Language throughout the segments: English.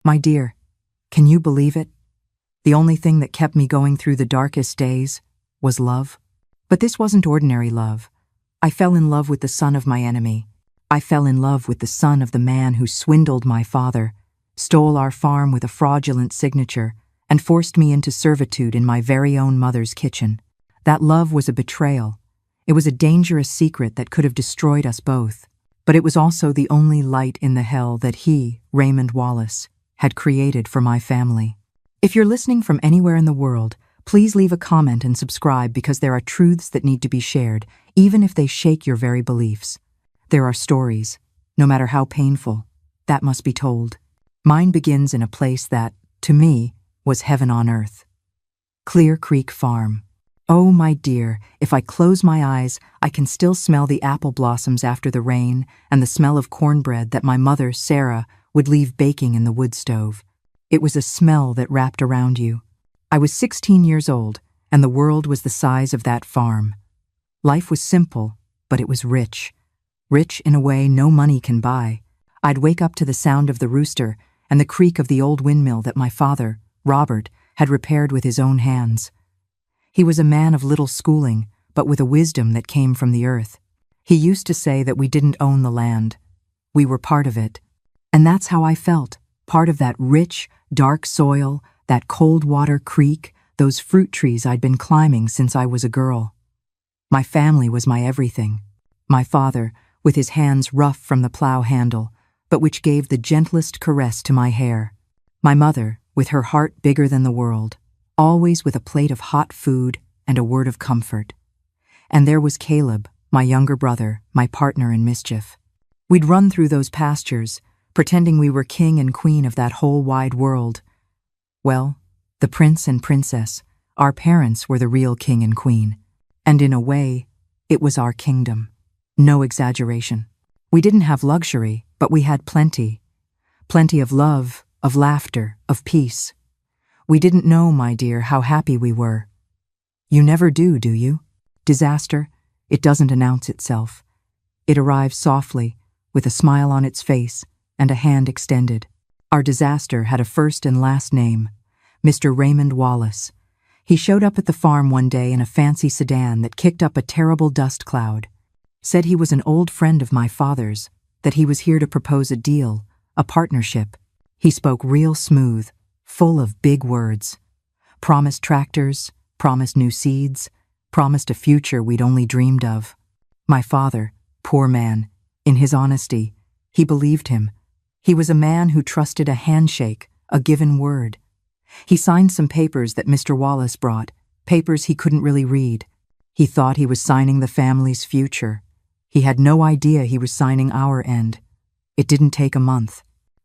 My dear, can you believe it? The only thing that kept me going through the darkest days was love. But this wasn't ordinary love. I fell in love with the son of my enemy. I fell in love with the son of the man who swindled my father, stole our farm with a fraudulent signature, and forced me into servitude in my very own mother's kitchen. That love was a betrayal. It was a dangerous secret that could have destroyed us both. But it was also the only light in the hell that he, Raymond Wallace, had created for my family. If you're listening from anywhere in the world, please leave a comment and subscribe, because there are truths that need to be shared, even if they shake your very beliefs. There are stories, no matter how painful, that must be told. Mine begins in a place that, to me, was heaven on earth. Clear Creek Farm. Oh, my dear, if I close my eyes, I can still smell the apple blossoms after the rain and the smell of cornbread that my mother, Sarah, would leave baking in the wood stove. It was a smell that wrapped around you. I was 16 years old, and the world was the size of that farm. Life was simple, but it was rich. Rich in a way no money can buy. I'd wake up to the sound of the rooster and the creak of the old windmill that my father, Robert, had repaired with his own hands. He was a man of little schooling, but with a wisdom that came from the earth. He used to say that we didn't own the land. We were part of it. And that's how I felt, part of that rich, dark soil, that cold water creek, those fruit trees I'd been climbing since I was a girl. My family was my everything. My father, with his hands rough from the plow handle, but which gave the gentlest caress to my hair. My mother, with her heart bigger than the world, always with a plate of hot food and a word of comfort. And there was Caleb, my younger brother, my partner in mischief. We'd run through those pastures, pretending we were king and queen of that whole wide world. Well, the prince and princess, our parents, were the real king and queen. And in a way, it was our kingdom. No exaggeration. We didn't have luxury, but we had plenty. Plenty of love, of laughter, of peace. We didn't know, my dear, how happy we were. You never do you? Disaster, it doesn't announce itself. It arrives softly, with a smile on its face and a hand extended. Our disaster had a first and last name, Mr. Raymond Wallace. He showed up at the farm one day in a fancy sedan that kicked up a terrible dust cloud. Said he was an old friend of my father's, that he was here to propose a deal, a partnership. He spoke real smooth, full of big words. Promised tractors, promised new seeds, promised a future we'd only dreamed of. My father, poor man, in his honesty, he believed him. He was a man who trusted a handshake, a given word. He signed some papers that Mr. Wallace brought, papers he couldn't really read. He thought he was signing the family's future. He had no idea he was signing our end. It didn't take a month.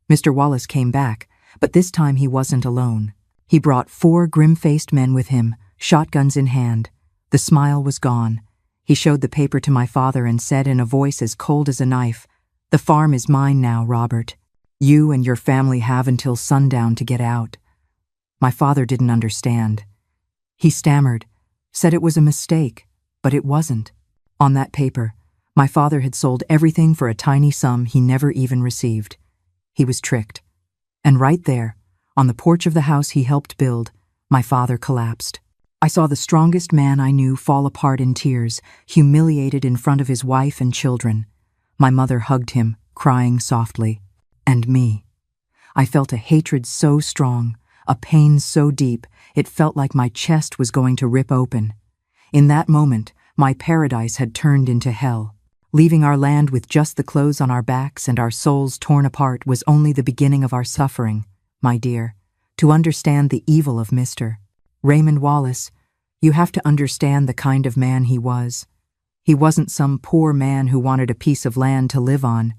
Mr. Wallace came back, but this time he wasn't alone. He brought 4 grim-faced men with him, shotguns in hand. The smile was gone. He showed the paper to my father and said in a voice as cold as a knife, "The farm is mine now, Robert. You and your family have until sundown to get out." My father didn't understand. He stammered, said it was a mistake, but it wasn't. On that paper, my father had sold everything for a tiny sum he never even received. He was tricked. And right there, on the porch of the house he helped build, my father collapsed. I saw the strongest man I knew fall apart in tears, humiliated in front of his wife and children. My mother hugged him, crying softly. And me. I felt a hatred so strong, a pain so deep, it felt like my chest was going to rip open. In that moment, my paradise had turned into hell. Leaving our land with just the clothes on our backs and our souls torn apart was only the beginning of our suffering, my dear. To understand the evil of Mr. Raymond Wallace, you have to understand the kind of man he was. He wasn't some poor man who wanted a piece of land to live on.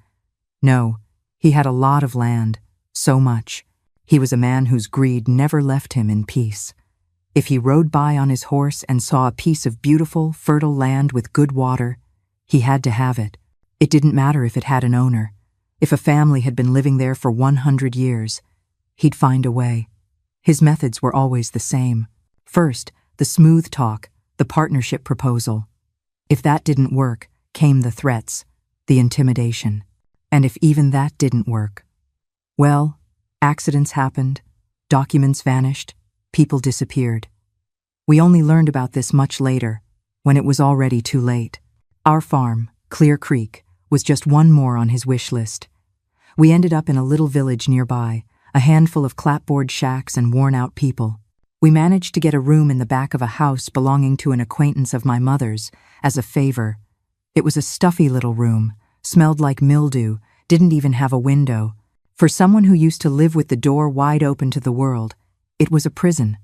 No, he had a lot of land, so much. He was a man whose greed never left him in peace. If he rode by on his horse and saw a piece of beautiful, fertile land with good water, he had to have it. It didn't matter if it had an owner. If a family had been living there for 100 years, he'd find a way. His methods were always the same. First, the smooth talk, the partnership proposal. If that didn't work, came the threats, the intimidation. And if even that didn't work, well, Accidents happened, documents vanished, people disappeared. We only learned about this much later, when it was already too late. Our farm, Clear Creek, was just one more on his wish list. We ended up in a little village nearby, a handful of clapboard shacks and worn-out people. We managed to get a room in the back of a house belonging to an acquaintance of my mother's, as a favor. It was a stuffy little room, smelled like mildew, didn't even have a window. For someone who used to live with the door wide open to the world, it was a prison.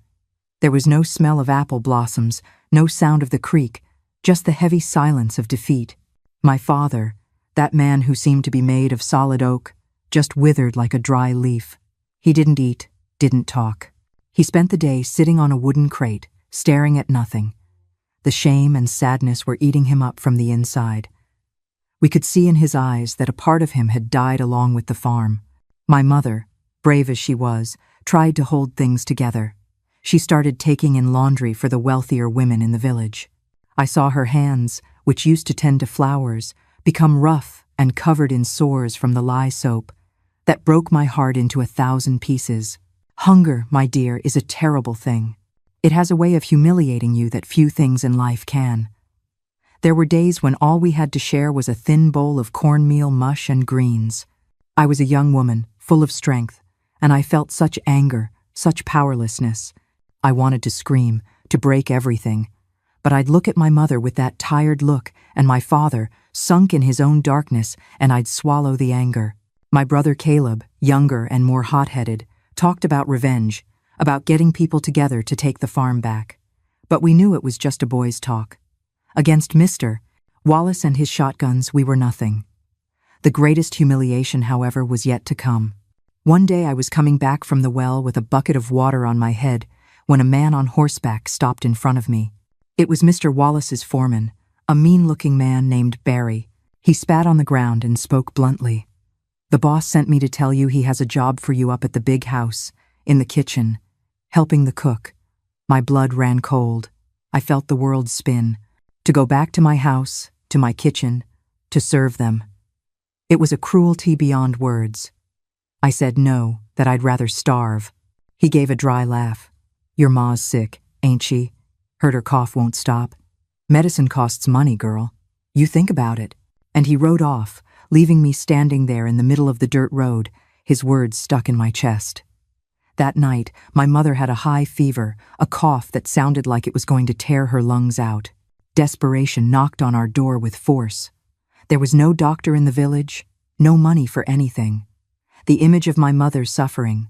There was no smell of apple blossoms, no sound of the creek, just the heavy silence of defeat. My father, that man who seemed to be made of solid oak, just withered like a dry leaf. He didn't eat, didn't talk. He spent the day sitting on a wooden crate, staring at nothing. The shame and sadness were eating him up from the inside. We could see in his eyes that a part of him had died along with the farm. My mother, brave as she was, tried to hold things together. She started taking in laundry for the wealthier women in the village. I saw her hands, which used to tend to flowers, become rough and covered in sores from the lye soap. That broke my heart into 1,000 pieces. Hunger, my dear, is a terrible thing. It has a way of humiliating you that few things in life can. There were days when all we had to share was a thin bowl of cornmeal mush and greens. I was a young woman, full of strength, and I felt such anger, such powerlessness. I wanted to scream, to break everything. But I'd look at my mother with that tired look, and my father, sunk in his own darkness, and I'd swallow the anger. My brother Caleb, younger and more hot-headed, talked about revenge, about getting people together to take the farm back. But we knew it was just a boy's talk. Against Mr. Wallace and his shotguns, we were nothing. The greatest humiliation, however, was yet to come. One day I was coming back from the well with a bucket of water on my head when a man on horseback stopped in front of me. It was Mr. Wallace's foreman, a mean-looking man named Barry. He spat on the ground and spoke bluntly. "The boss sent me to tell you he has a job for you up at the big house, in the kitchen, helping the cook." My blood ran cold. I felt the world spin. To go back to my house, to my kitchen, to serve them. It was a cruelty beyond words. I said no, that I'd rather starve. He gave a dry laugh. "Your ma's sick, ain't she? Heard her cough won't stop. Medicine costs money, girl. You think about it." And he rode off, leaving me standing there in the middle of the dirt road, his words stuck in my chest. That night, my mother had a high fever, a cough that sounded like it was going to tear her lungs out. Desperation knocked on our door with force. There was no doctor in the village, no money for anything. The image of my mother suffering,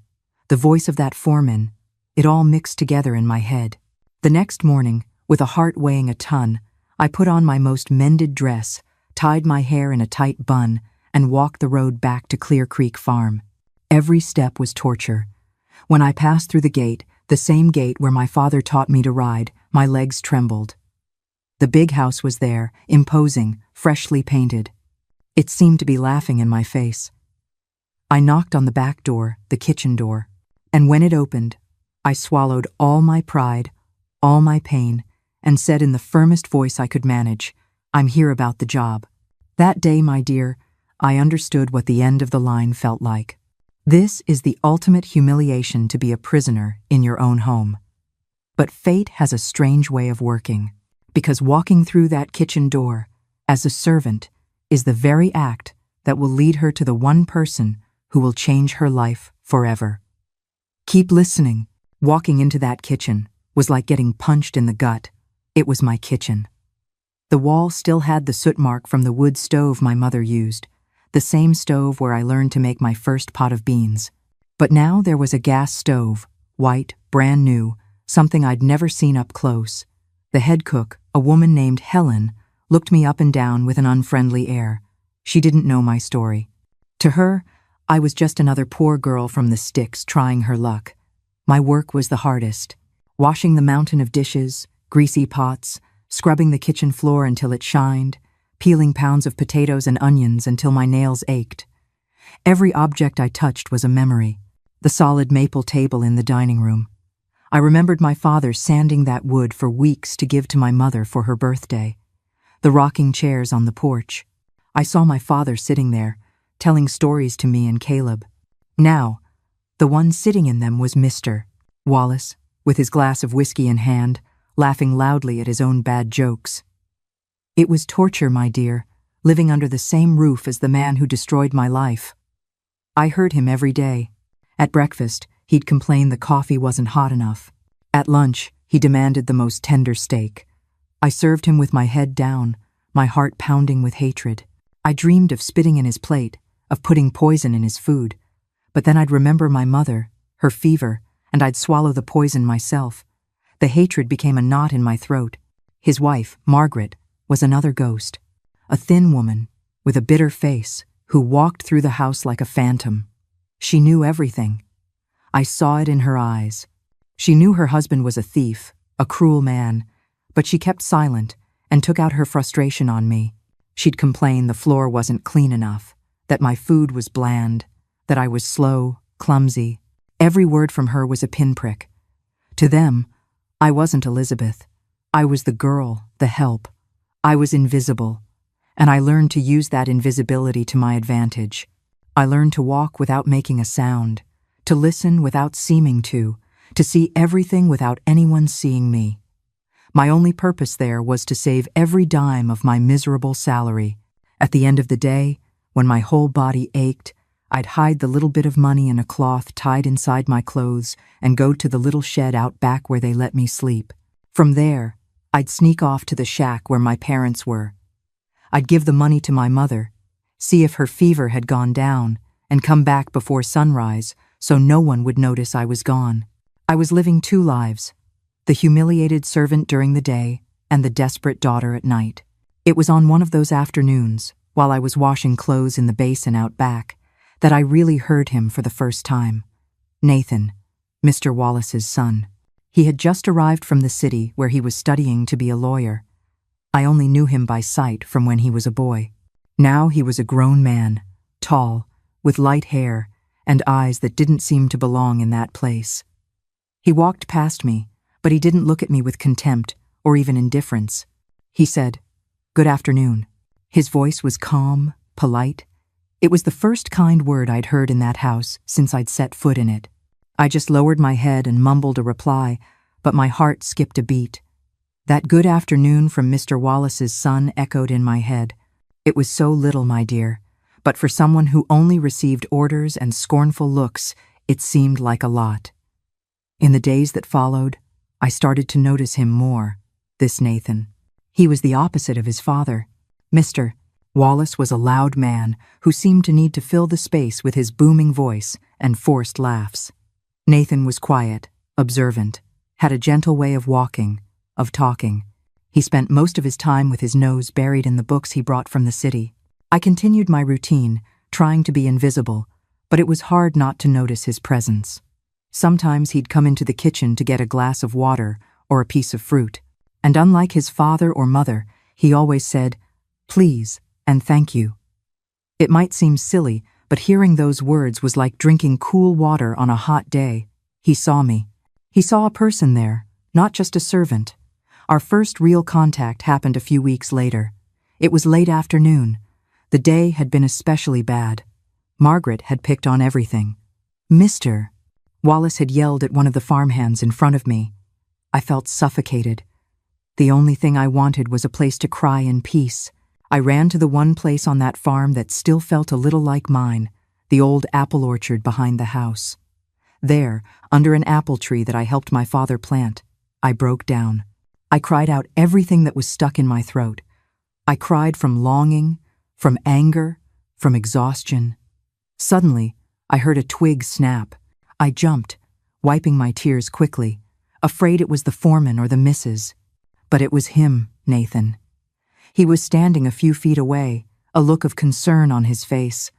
the voice of that foreman, it all mixed together in my head. The next morning, with a heart weighing a ton, I put on my most mended dress, tied my hair in a tight bun, and walked the road back to Clear Creek Farm. Every step was torture. When I passed through the gate, the same gate where my father taught me to ride, my legs trembled. The big house was there, imposing, freshly painted. It seemed to be laughing in my face. I knocked on the back door, the kitchen door, and when it opened, I swallowed all my pride, all my pain, and said in the firmest voice I could manage, "I'm here about the job." That day, my dear, I understood what the end of the line felt like. This is the ultimate humiliation, to be a prisoner in your own home. But fate has a strange way of working, because walking through that kitchen door, as a servant, is the very act that will lead her to the one person who will change her life forever. Keep listening. Walking into that kitchen was like getting punched in the gut. It was my kitchen. The wall still had the soot mark from the wood stove my mother used, the same stove where I learned to make my first pot of beans. But now there was a gas stove, white, brand new, something I'd never seen up close. The head cook, a woman named Helen, looked me up and down with an unfriendly air. She didn't know my story. To her, I was just another poor girl from the sticks trying her luck. My work was the hardest, washing the mountain of dishes, greasy pots, scrubbing the kitchen floor until it shined, peeling pounds of potatoes and onions until my nails ached. Every object I touched was a memory. The solid maple table in the dining room. I remembered my father sanding that wood for weeks to give to my mother for her birthday. The rocking chairs on the porch. I saw my father sitting there, telling stories to me and Caleb. Now, The one sitting in them was Mr. Wallace, with his glass of whiskey in hand, laughing loudly at his own bad jokes. It was torture, my dear, living under the same roof as the man who destroyed my life. I heard him every day. At breakfast, he'd complain the coffee wasn't hot enough. At lunch, he demanded the most tender steak. I served him with my head down, my heart pounding with hatred. I dreamed of spitting in his plate, of putting poison in his food. But then I'd remember my mother, her fever, and I'd swallow the poison myself. The hatred became a knot in my throat. His wife, Margaret, was another ghost, a thin woman with a bitter face who walked through the house like a phantom. She knew everything. I saw it in her eyes. She knew her husband was a thief, a cruel man, but she kept silent and took out her frustration on me. She'd complain the floor wasn't clean enough, that my food was bland, that I was slow, clumsy. Every word from her was a pinprick. To them, I wasn't Elizabeth. I was the girl, the help. I was invisible, and I learned to use that invisibility to my advantage. I learned to walk without making a sound, to listen without seeming to see everything without anyone seeing me. My only purpose there was to save every dime of my miserable salary. At the end of the day, when my whole body ached, I'd hide the little bit of money in a cloth tied inside my clothes and go to the little shed out back where they let me sleep. From there, I'd sneak off to the shack where my parents were. I'd give the money to my mother, see if her fever had gone down, and come back before sunrise so no one would notice I was gone. I was living two lives, the humiliated servant during the day and the desperate daughter at night. It was on one of those afternoons, while I was washing clothes in the basin out back, that I really heard him for the first time. Nathan, Mr. Wallace's son. He had just arrived from the city where he was studying to be a lawyer. I only knew him by sight from when he was a boy. Now he was a grown man, tall, with light hair, and eyes that didn't seem to belong in that place. He walked past me, but he didn't look at me with contempt or even indifference. He said, "Good afternoon." His voice was calm, polite. It was the first kind word I'd heard in that house since I'd set foot in it. I just lowered my head and mumbled a reply, but my heart skipped a beat. That good afternoon from Mr. Wallace's son echoed in my head. It was so little, my dear, but for someone who only received orders and scornful looks, it seemed like a lot. In the days that followed, I started to notice him more, this Nathan. He was the opposite of his father. Mr. Wallace was a loud man who seemed to need to fill the space with his booming voice and forced laughs. Nathan was quiet, observant, had a gentle way of walking, of talking. He spent most of his time with his nose buried in the books he brought from the city. I continued my routine, trying to be invisible, but it was hard not to notice his presence. Sometimes he'd come into the kitchen to get a glass of water or a piece of fruit, and unlike his father or mother, he always said, "Please," and "Thank you." It might seem silly, but hearing those words was like drinking cool water on a hot day. He saw me. He saw a person there, not just a servant. Our first real contact happened a few weeks later. It was late afternoon. The day had been especially bad. Margaret had picked on everything. "Mr." Wallace had yelled at one of the farmhands in front of me. I felt suffocated. The only thing I wanted was a place to cry in peace. I ran to the one place on that farm that still felt a little like mine, the old apple orchard behind the house. There, under an apple tree that I helped my father plant, I broke down. I cried out everything that was stuck in my throat. I cried from longing, from anger, from exhaustion. Suddenly, I heard a twig snap. I jumped, wiping my tears quickly, afraid it was the foreman or the missus. But it was him, Nathan. He was standing a few feet away, a look of concern on his face.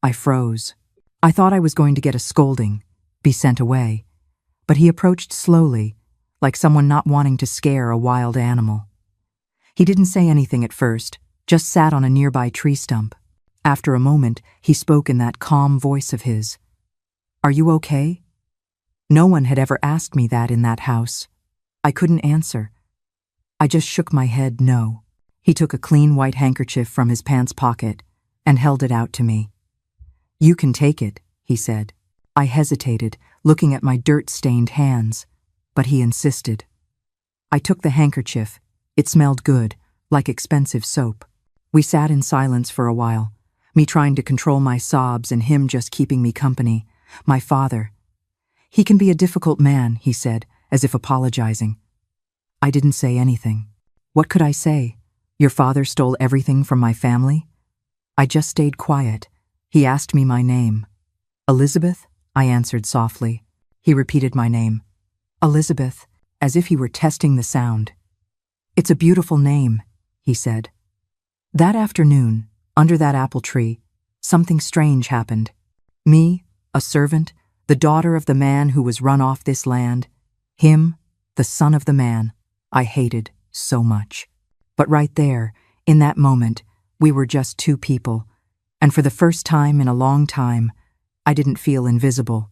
I froze. I thought I was going to get a scolding, be sent away. But he approached slowly, like someone not wanting to scare a wild animal. He didn't say anything at first, just sat on a nearby tree stump. After a moment, he spoke in that calm voice of his. "Are you okay?" No one had ever asked me that in that house. I couldn't answer. I just shook my head no. He took a clean white handkerchief from his pants pocket and held it out to me. "You can take it," he said. I hesitated, looking at my dirt-stained hands, but he insisted. I took the handkerchief. It smelled good, like expensive soap. We sat in silence for a while, me trying to control my sobs and him just keeping me company. My father. He can be a difficult man, he said, as if apologizing. I didn't say anything. What could I say? Your father stole everything from my family? I just stayed quiet. He asked me my name. Elizabeth? I answered softly. He repeated my name. Elizabeth, as if he were testing the sound. It's a beautiful name, he said. That afternoon, under that apple tree, something strange happened. Me, a servant, the daughter of the man who was run off this land, him, the son of the man I hated so much. But right there, in that moment, we were just two people, and for the first time in a long time, I didn't feel invisible.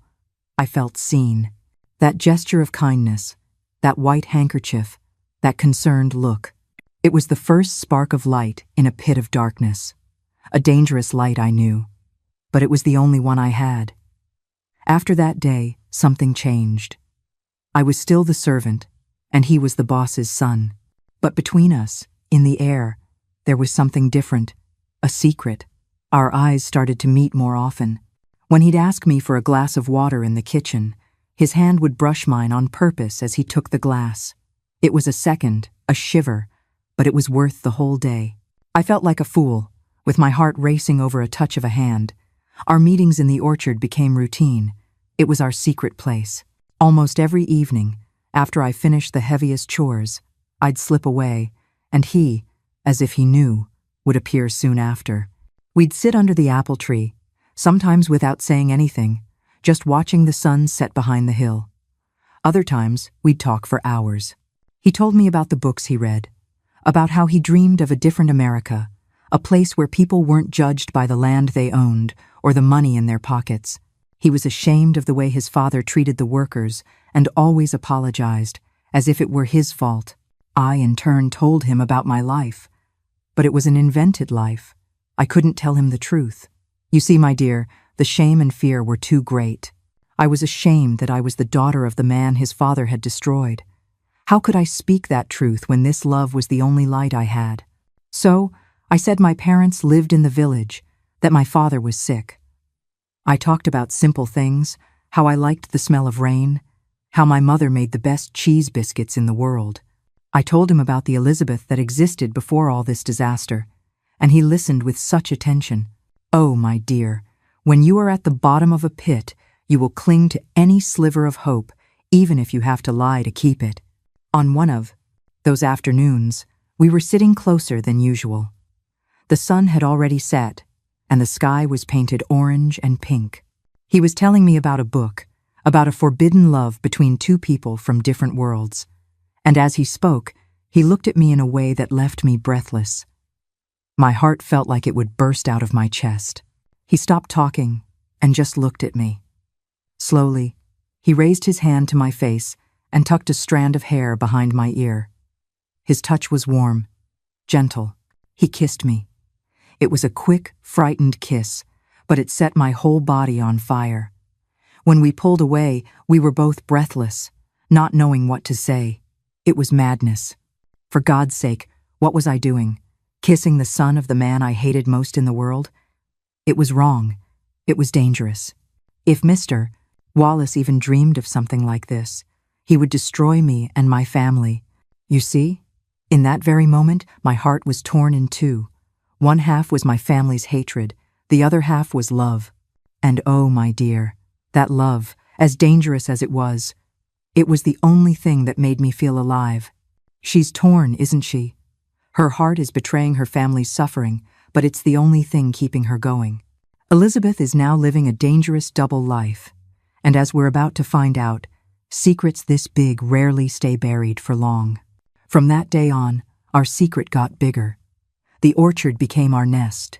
I felt seen. That gesture of kindness, that white handkerchief, that concerned look. It was the first spark of light in a pit of darkness. A dangerous light, I knew, but it was the only one I had. After that day, something changed. I was still the servant, and he was the boss's son. But between us, in the air, there was something different, a secret. Our eyes started to meet more often. When he'd ask me for a glass of water in the kitchen, his hand would brush mine on purpose as he took the glass. It was a second, a shiver, but it was worth the whole day. I felt like a fool, with my heart racing over a touch of a hand. Our meetings in the orchard became routine. It was our secret place. Almost every evening, after I finished the heaviest chores, I'd slip away, and he, as if he knew, would appear soon after. We'd sit under the apple tree, sometimes without saying anything, just watching the sun set behind the hill. Other times, we'd talk for hours. He told me about the books he read, about how he dreamed of a different America, a place where people weren't judged by the land they owned or the money in their pockets. He was ashamed of the way his father treated the workers and always apologized, as if it were his fault. I, in turn, told him about my life. But it was an invented life. I couldn't tell him the truth. You see, my dear, the shame and fear were too great. I was ashamed that I was the daughter of the man his father had destroyed. How could I speak that truth when this love was the only light I had? So, I said my parents lived in the village, that my father was sick. I talked about simple things, how I liked the smell of rain, how my mother made the best cheese biscuits in the world. I told him about the Elizabeth that existed before all this disaster, and he listened with such attention. Oh, my dear, when you are at the bottom of a pit, you will cling to any sliver of hope, even if you have to lie to keep it. On one of those afternoons, we were sitting closer than usual. The sun had already set, and the sky was painted orange and pink. He was telling me about a book, about a forbidden love between two people from different worlds. And as he spoke, he looked at me in a way that left me breathless. My heart felt like it would burst out of my chest. He stopped talking and just looked at me. Slowly, he raised his hand to my face and tucked a strand of hair behind my ear. His touch was warm, gentle. He kissed me. It was a quick, frightened kiss, but it set my whole body on fire. When we pulled away, we were both breathless, not knowing what to say. It was madness. For God's sake, what was I doing? Kissing the son of the man I hated most in the world? It was wrong. It was dangerous. If Mr. Wallace even dreamed of something like this, he would destroy me and my family. You see, in that very moment, my heart was torn in two. One half was my family's hatred, the other half was love. And oh, my dear, that love, as dangerous as it was the only thing that made me feel alive. She's torn, isn't she? Her heart is betraying her family's suffering, but it's the only thing keeping her going. Elizabeth is now living a dangerous double life, and as we're about to find out, secrets this big rarely stay buried for long. From that day on, our secret got bigger. The orchard became our nest.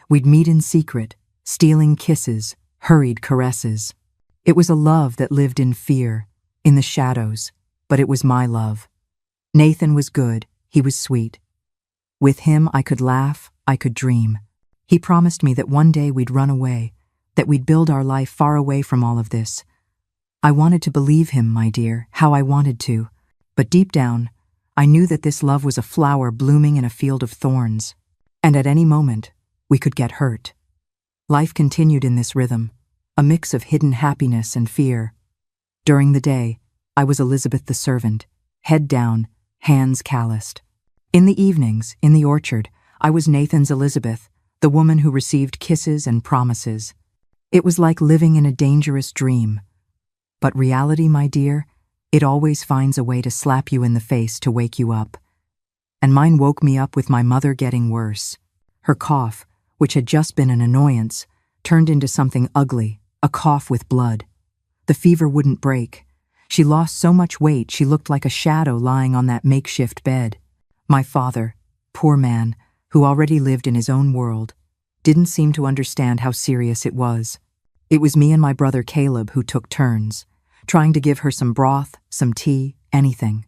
We'd meet in secret, stealing kisses, hurried caresses. It was a love that lived in fear, in the shadows, but it was my love. Nathan was good, he was sweet. With him I could laugh, I could dream. He promised me that one day we'd run away, that we'd build our life far away from all of this. I wanted to believe him, my dear, how I wanted to. But deep down, I knew that this love was a flower blooming in a field of thorns, and at any moment, we could get hurt. Life continued in this rhythm, a mix of hidden happiness and fear. During the day, I was Elizabeth the servant, head down, hands calloused. In the evenings, in the orchard, I was Nathan's Elizabeth, the woman who received kisses and promises. It was like living in a dangerous dream. But reality, my dear, it always finds a way to slap you in the face to wake you up. And mine woke me up with my mother getting worse. Her cough, which had just been an annoyance, turned into something ugly, a cough with blood. The fever wouldn't break. She lost so much weight she looked like a shadow lying on that makeshift bed. My father, poor man, who already lived in his own world, didn't seem to understand how serious it was. It was me and my brother Caleb who took turns, trying to give her some broth, some tea, anything.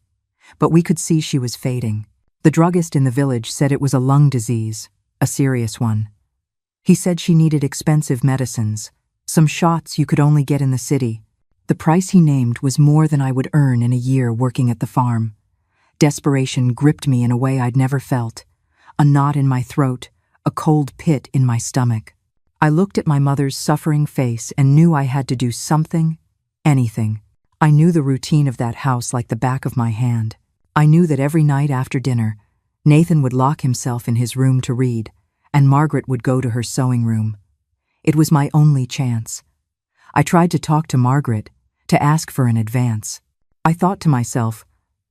But we could see she was fading. The druggist in the village said it was a lung disease, a serious one. He said she needed expensive medicines, some shots you could only get in the city. The price he named was more than I would earn in a year working at the farm. Desperation gripped me in a way I'd never felt, a knot in my throat, a cold pit in my stomach. I looked at my mother's suffering face and knew I had to do something, anything. I knew the routine of that house like the back of my hand. I knew that every night after dinner, Nathan would lock himself in his room to read, and Margaret would go to her sewing room. It was my only chance. I tried to talk to Margaret, to ask for an advance. I thought to myself,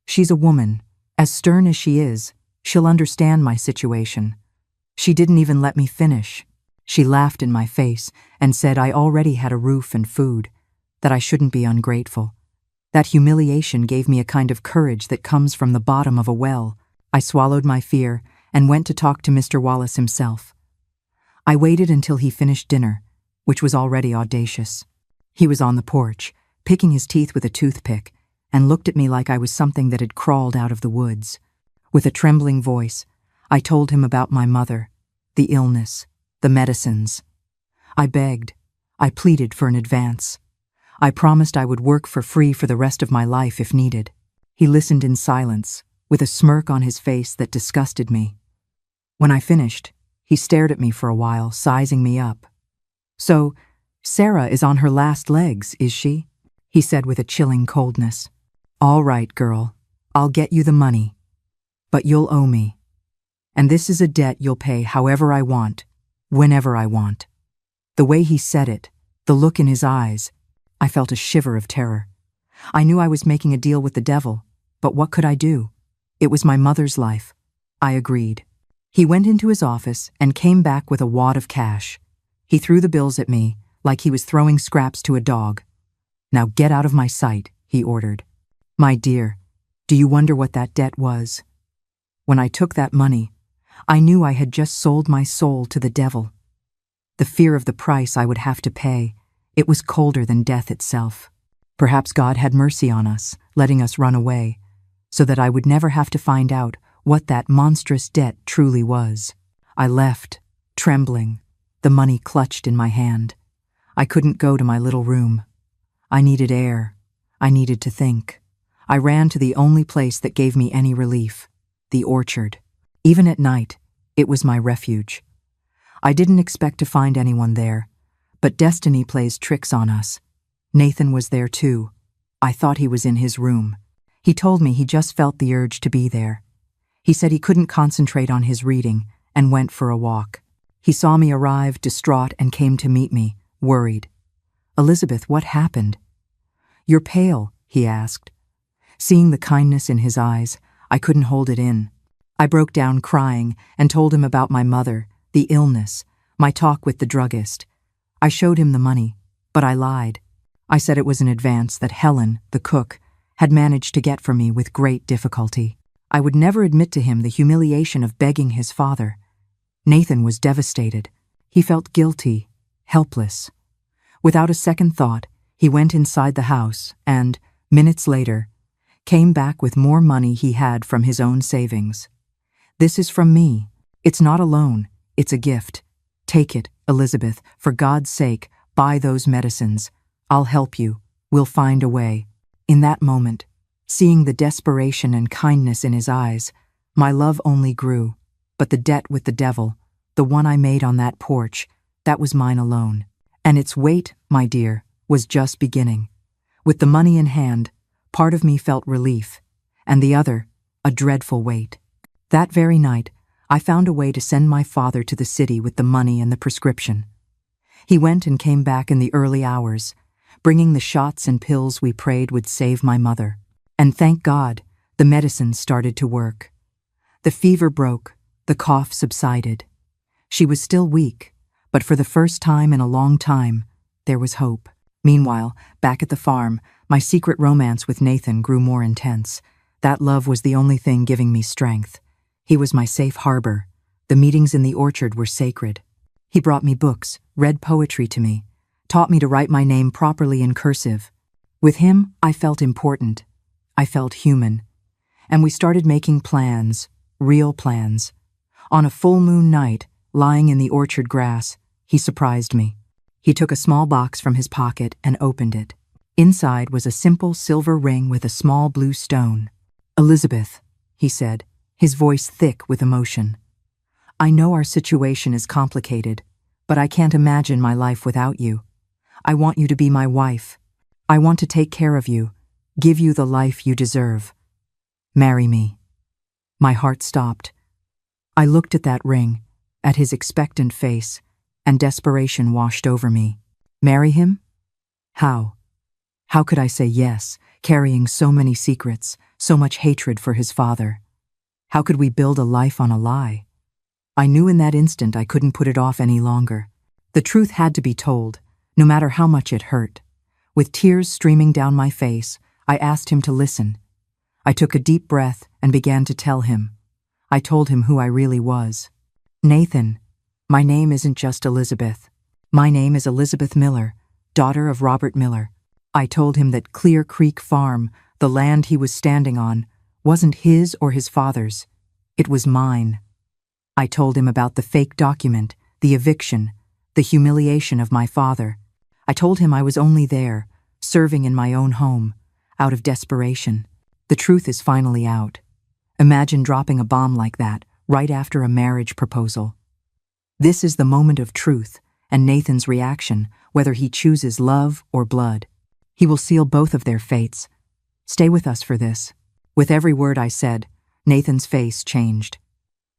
she's a woman, as stern as she is, she'll understand my situation. She didn't even let me finish. She laughed in my face and said I already had a roof and food, that I shouldn't be ungrateful. That humiliation gave me a kind of courage that comes from the bottom of a well. I swallowed my fear and went to talk to Mr. Wallace himself. I waited until he finished dinner, which was already audacious. He was on the porch, picking his teeth with a toothpick, and looked at me like I was something that had crawled out of the woods. With a trembling voice, I told him about my mother, the illness, the medicines. I begged, I pleaded for an advance. I promised I would work for free for the rest of my life if needed. He listened in silence, with a smirk on his face that disgusted me. When I finished, he stared at me for a while, sizing me up. "So, Sarah is on her last legs, is she?" he said with a chilling coldness. "All right, girl, I'll get you the money. But you'll owe me. And this is a debt you'll pay however I want, whenever I want." The way he said it, the look in his eyes, I felt a shiver of terror. I knew I was making a deal with the devil, but what could I do? It was my mother's life. I agreed. He went into his office and came back with a wad of cash. He threw the bills at me, like he was throwing scraps to a dog. "Now get out of my sight," he ordered. My dear, do you wonder what that debt was? When I took that money, I knew I had just sold my soul to the devil. The fear of the price I would have to pay, it was colder than death itself. Perhaps God had mercy on us, letting us run away, so that I would never have to find out what that monstrous debt truly was. I left, trembling, the money clutched in my hand. I couldn't go to my little room. I needed air. I needed to think. I ran to the only place that gave me any relief, the orchard. Even at night, it was my refuge. I didn't expect to find anyone there, but destiny plays tricks on us. Nathan was there too. I thought he was in his room. He told me he just felt the urge to be there. He said he couldn't concentrate on his reading and went for a walk. He saw me arrive, distraught, and came to meet me, worried. "Elizabeth, what happened?" "You're pale," he asked. Seeing the kindness in his eyes, I couldn't hold it in. I broke down crying and told him about my mother, the illness, my talk with the druggist. I showed him the money, but I lied. I said it was an advance that Helen, the cook, had managed to get for me with great difficulty. I would never admit to him the humiliation of begging his father. Nathan was devastated. He felt guilty, helpless. Without a second thought, he went inside the house and, minutes later, came back with more money he had from his own savings. "This is from me. It's not a loan. It's a gift. Take it, Elizabeth, for God's sake, Buy those medicines. I'll help you. We'll find a way." In that moment, seeing the desperation and kindness in his eyes, my love only grew. But the debt with the devil, the one I made on that porch, that was mine alone. And its weight, my dear, was just beginning. With the money in hand, part of me felt relief, and the other, a dreadful weight. That very night, I found a way to send my father to the city with the money and the prescription. He went and came back in the early hours, bringing the shots and pills we prayed would save my mother. And thank God, the medicine started to work. The fever broke, the cough subsided. She was still weak, but for the first time in a long time, there was hope. Meanwhile, back at the farm, my secret romance with Nathan grew more intense. That love was the only thing giving me strength. He was my safe harbor. The meetings in the orchard were sacred. He brought me books, read poetry to me, taught me to write my name properly in cursive. With him, I felt important. I felt human. And we started making plans, real plans. On a full moon night, lying in the orchard grass, he surprised me. He took a small box from his pocket and opened it. Inside was a simple silver ring with a small blue stone. "Elizabeth," he said, his voice thick with emotion. "I know our situation is complicated, but I can't imagine my life without you. I want you to be my wife. I want to take care of you, give you the life you deserve. Marry me." My heart stopped. I looked at that ring, at his expectant face, and desperation washed over me. Marry him? How? How could I say yes, carrying so many secrets, so much hatred for his father? How could we build a life on a lie? I knew in that instant I couldn't put it off any longer. The truth had to be told, no matter how much it hurt. With tears streaming down my face, I asked him to listen. I took a deep breath and began to tell him. I told him who I really was. "Nathan, my name isn't just Elizabeth. My name is Elizabeth Miller, daughter of Robert Miller." I told him that Clear Creek Farm, the land he was standing on, wasn't his or his father's. It was mine. I told him about the fake document, the eviction, the humiliation of my father. I told him I was only there, serving in my own home, out of desperation. The truth is finally out. Imagine dropping a bomb like that, right after a marriage proposal. This is the moment of truth, and Nathan's reaction, whether he chooses love or blood. He will seal both of their fates. Stay with us for this. With every word I said, Nathan's face changed.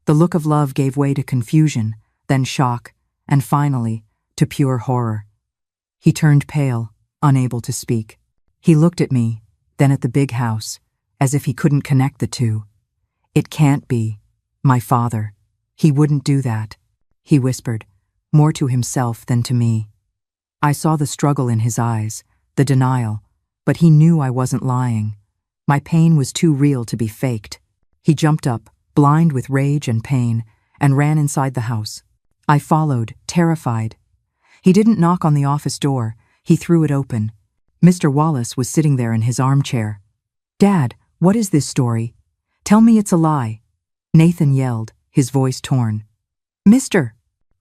The look of love gave way to confusion, then shock, and finally, to pure horror. He turned pale, unable to speak. He looked at me, then at the big house, as if he couldn't connect the two. "It can't be. My father. He wouldn't do that," he whispered, more to himself than to me. I saw the struggle in his eyes, the denial, but he knew I wasn't lying. My pain was too real to be faked. He jumped up, blind with rage and pain, and ran inside the house. I followed, terrified. He didn't knock on the office door. He threw it open. Mr. Wallace was sitting there in his armchair. "Dad, what is this story? Tell me it's a lie," Nathan yelled, his voice torn. "Mister!"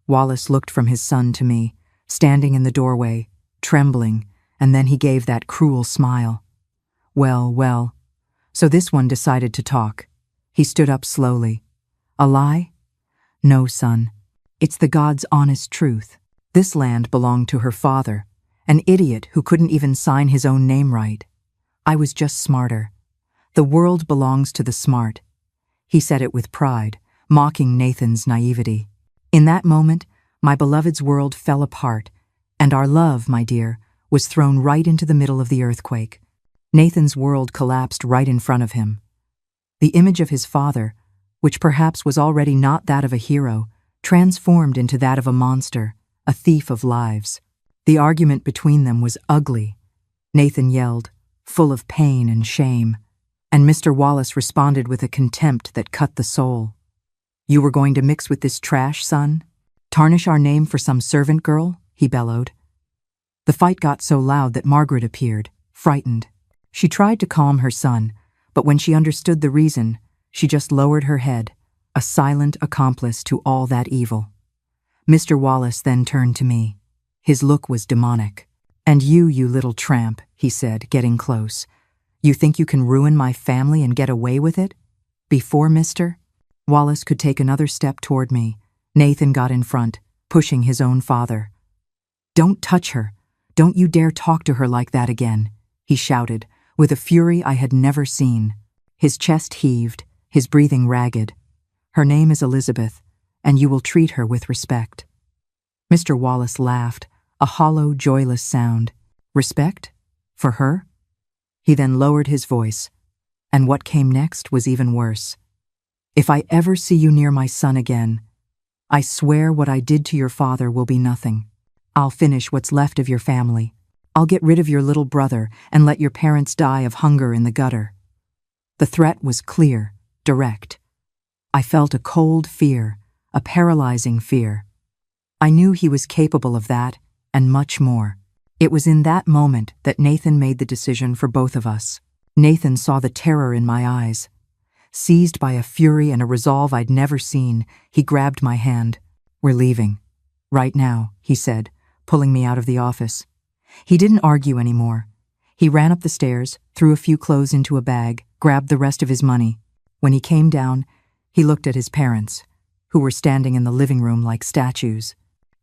Wallace looked from his son to me, standing in the doorway, trembling, and then he gave that cruel smile. Well, so this one decided to talk. He stood up slowly. "A lie? No, son. It's the God's honest truth. This land belonged to her father, an idiot who couldn't even sign his own name right. I was just smarter. The world belongs to the smart." He said it with pride, mocking Nathan's naivety. In that moment, my beloved's world fell apart, and our love, my dear, was thrown right into the middle of the earthquake. Nathan's world collapsed right in front of him. The image of his father, which perhaps was already not that of a hero, transformed into that of a monster, a thief of lives. The argument between them was ugly. Nathan yelled, full of pain and shame, and Mr. Wallace responded with a contempt that cut the soul. "You were going to mix with this trash, son? Tarnish our name for some servant girl?" he bellowed. The fight got so loud that Margaret appeared, frightened. She tried to calm her son, but when she understood the reason, she just lowered her head, a silent accomplice to all that evil. Mr. Wallace then turned to me. His look was demonic. "And you little tramp," he said, getting close. "You think you can ruin my family and get away with it? Before Mr. Wallace could take another step toward me, Nathan got in front, pushing his own father. "Don't touch her. Don't you dare talk to her like that again," he shouted, with a fury I had never seen. His chest heaved, his breathing ragged. "Her name is Elizabeth, and you will treat her with respect." Mr. Wallace laughed, a hollow, joyless sound. "Respect? For her?" He then lowered his voice, and what came next was even worse. "If I ever see you near my son again, I swear what I did to your father will be nothing. I'll finish what's left of your family. I'll get rid of your little brother and let your parents die of hunger in the gutter." The threat was clear, direct. I felt a cold fear, a paralyzing fear. I knew he was capable of that, and much more. It was in that moment that Nathan made the decision for both of us. Nathan saw the terror in my eyes. Seized by a fury and a resolve I'd never seen, he grabbed my hand. "We're leaving. Right now," he said, pulling me out of the office. He didn't argue anymore. He ran up the stairs, threw a few clothes into a bag, grabbed the rest of his money. When he came down, he looked at his parents, who were standing in the living room like statues.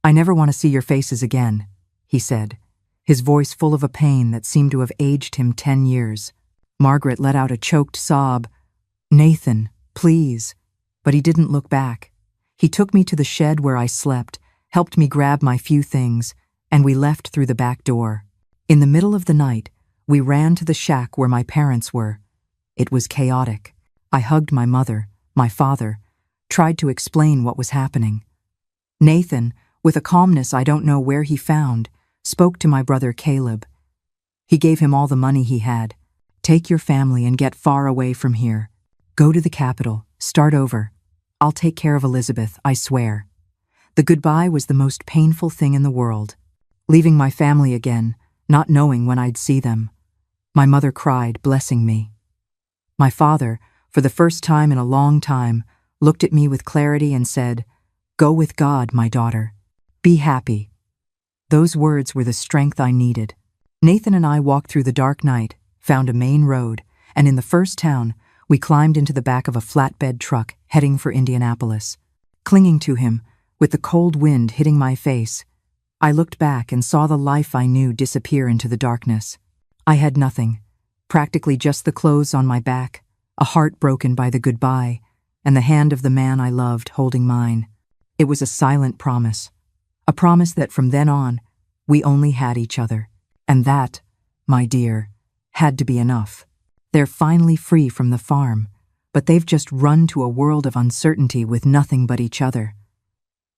"I never want to see your faces again," he said, his voice full of a pain that seemed to have aged him 10 years. Margaret let out a choked sob. "Nathan, please." But he didn't look back. He took me to the shed where I slept, helped me grab my few things, and we left through the back door. In the middle of the night, we ran to the shack where my parents were. It was chaotic. I hugged my mother, my father, tried to explain what was happening. Nathan, with a calmness I don't know where he found, spoke to my brother Caleb. He gave him all the money he had. "Take your family and get far away from here. Go to the capital, start over. I'll take care of Elizabeth, I swear." The goodbye was the most painful thing in the world. Leaving my family again, not knowing when I'd see them. My mother cried, blessing me. My father, for the first time in a long time, looked at me with clarity and said, "Go with God, my daughter. Be happy." Those words were the strength I needed. Nathan and I walked through the dark night, found a main road, and in the first town, we climbed into the back of a flatbed truck heading for Indianapolis. Clinging to him, with the cold wind hitting my face, I looked back and saw the life I knew disappear into the darkness. I had nothing, practically just the clothes on my back, a heart broken by the goodbye, and the hand of the man I loved holding mine. It was a silent promise, a promise that from then on, we only had each other. And that, my dear, had to be enough. They're finally free from the farm, but they've just run to a world of uncertainty with nothing but each other.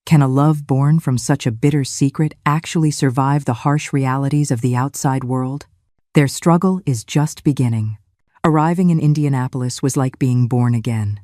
Can a love born from such a bitter secret actually survive the harsh realities of the outside world? Their struggle is just beginning. Arriving in Indianapolis was like being born again.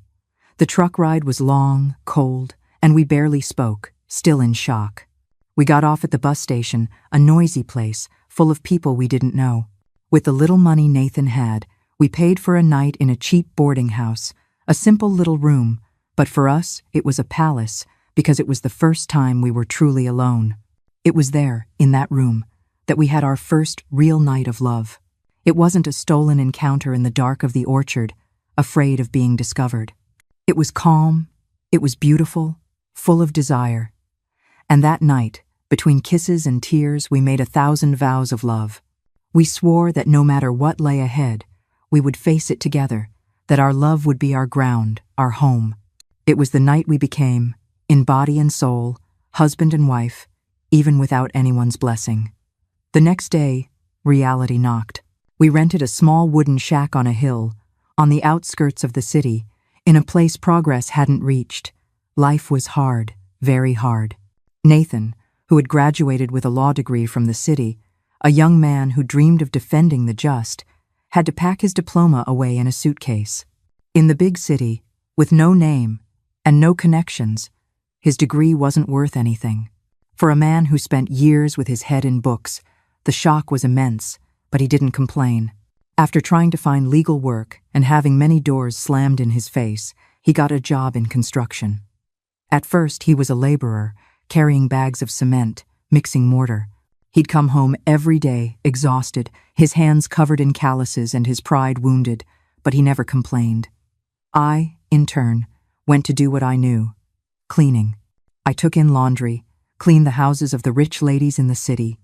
The truck ride was long, cold, and we barely spoke, still in shock. We got off at the bus station, a noisy place, full of people we didn't know. With the little money Nathan had, we paid for a night in a cheap boarding house, a simple little room, but for us, it was a palace, because it was the first time we were truly alone. It was there, in that room, that we had our first real night of love. It wasn't a stolen encounter in the dark of the orchard, afraid of being discovered. It was calm, it was beautiful, full of desire. And that night, between kisses and tears, we made 1,000 vows of love. We swore that no matter what lay ahead, we would face it together, that our love would be our ground, our home. It was the night we became, in body and soul, husband and wife, even without anyone's blessing. The next day, reality knocked. We rented a small wooden shack on a hill, on the outskirts of the city, in a place progress hadn't reached. Life was hard, very hard. Nathan, who had graduated with a law degree from the city, a young man who dreamed of defending the just, had to pack his diploma away in a suitcase. In the big city, with no name and no connections, his degree wasn't worth anything. For a man who spent years with his head in books, the shock was immense, but he didn't complain. After trying to find legal work and having many doors slammed in his face, he got a job in construction. At first, he was a laborer, carrying bags of cement, mixing mortar. He'd come home every day, exhausted, his hands covered in calluses and his pride wounded, but he never complained. I, in turn, went to do what I knew: cleaning. I took in laundry, cleaned the houses of the rich ladies in the city.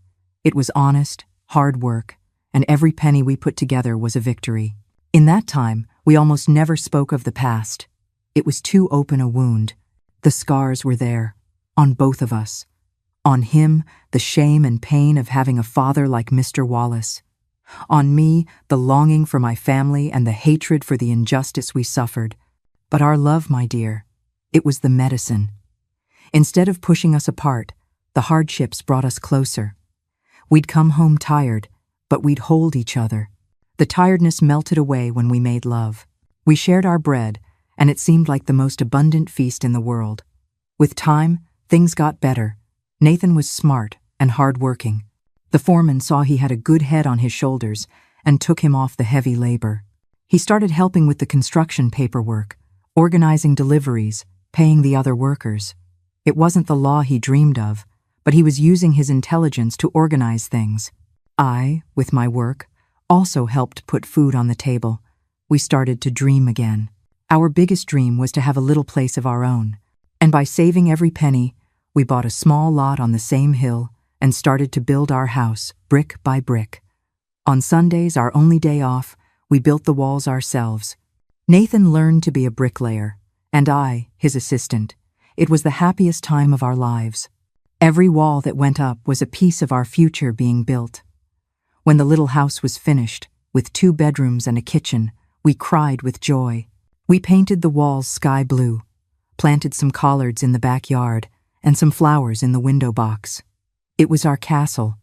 It was honest, hard work, and every penny we put together was a victory. In that time, we almost never spoke of the past. It was too open a wound. The scars were there, on both of us. On him, the shame and pain of having a father like Mr. Wallace. On me, the longing for my family and the hatred for the injustice we suffered. But our love, my dear, it was the medicine. Instead of pushing us apart, the hardships brought us closer. We'd come home tired, but we'd hold each other. The tiredness melted away when we made love. We shared our bread, and it seemed like the most abundant feast in the world. With time, things got better. Nathan was smart and hard-working. The foreman saw he had a good head on his shoulders and took him off the heavy labor. He started helping with the construction paperwork, organizing deliveries, paying the other workers. It wasn't the law he dreamed of, but he was using his intelligence to organize things. I, with my work, also helped put food on the table. We started to dream again. Our biggest dream was to have a little place of our own, and by saving every penny, we bought a small lot on the same hill and started to build our house brick by brick. On Sundays, our only day off, we built the walls ourselves. Nathan learned to be a bricklayer, and I, his assistant. It was the happiest time of our lives. Every wall that went up was a piece of our future being built. When the little house was finished, with 2 bedrooms and a kitchen, we cried with joy. We painted the walls sky blue, planted some collards in the backyard, and some flowers in the window box. It was our castle.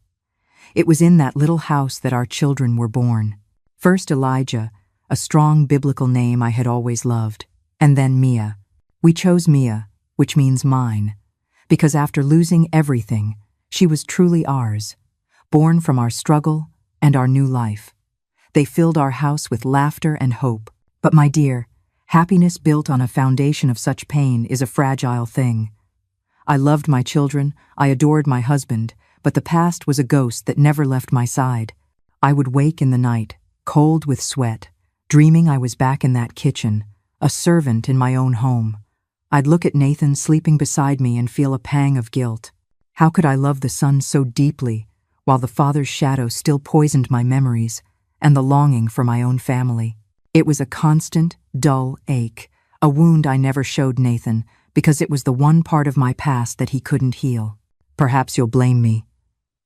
It was in that little house that our children were born. First Elijah, a strong biblical name I had always loved, and then Mia. We chose Mia, which means mine, because after losing everything, she was truly ours, born from our struggle and our new life. They filled our house with laughter and hope. But my dear, happiness built on a foundation of such pain is a fragile thing. I loved my children, I adored my husband, but the past was a ghost that never left my side. I would wake in the night, cold with sweat, dreaming I was back in that kitchen, a servant in my own home. I'd look at Nathan sleeping beside me and feel a pang of guilt. How could I love the son so deeply, while the father's shadow still poisoned my memories and the longing for my own family? It was a constant, dull ache, a wound I never showed Nathan, because it was the one part of my past that he couldn't heal. Perhaps you'll blame me.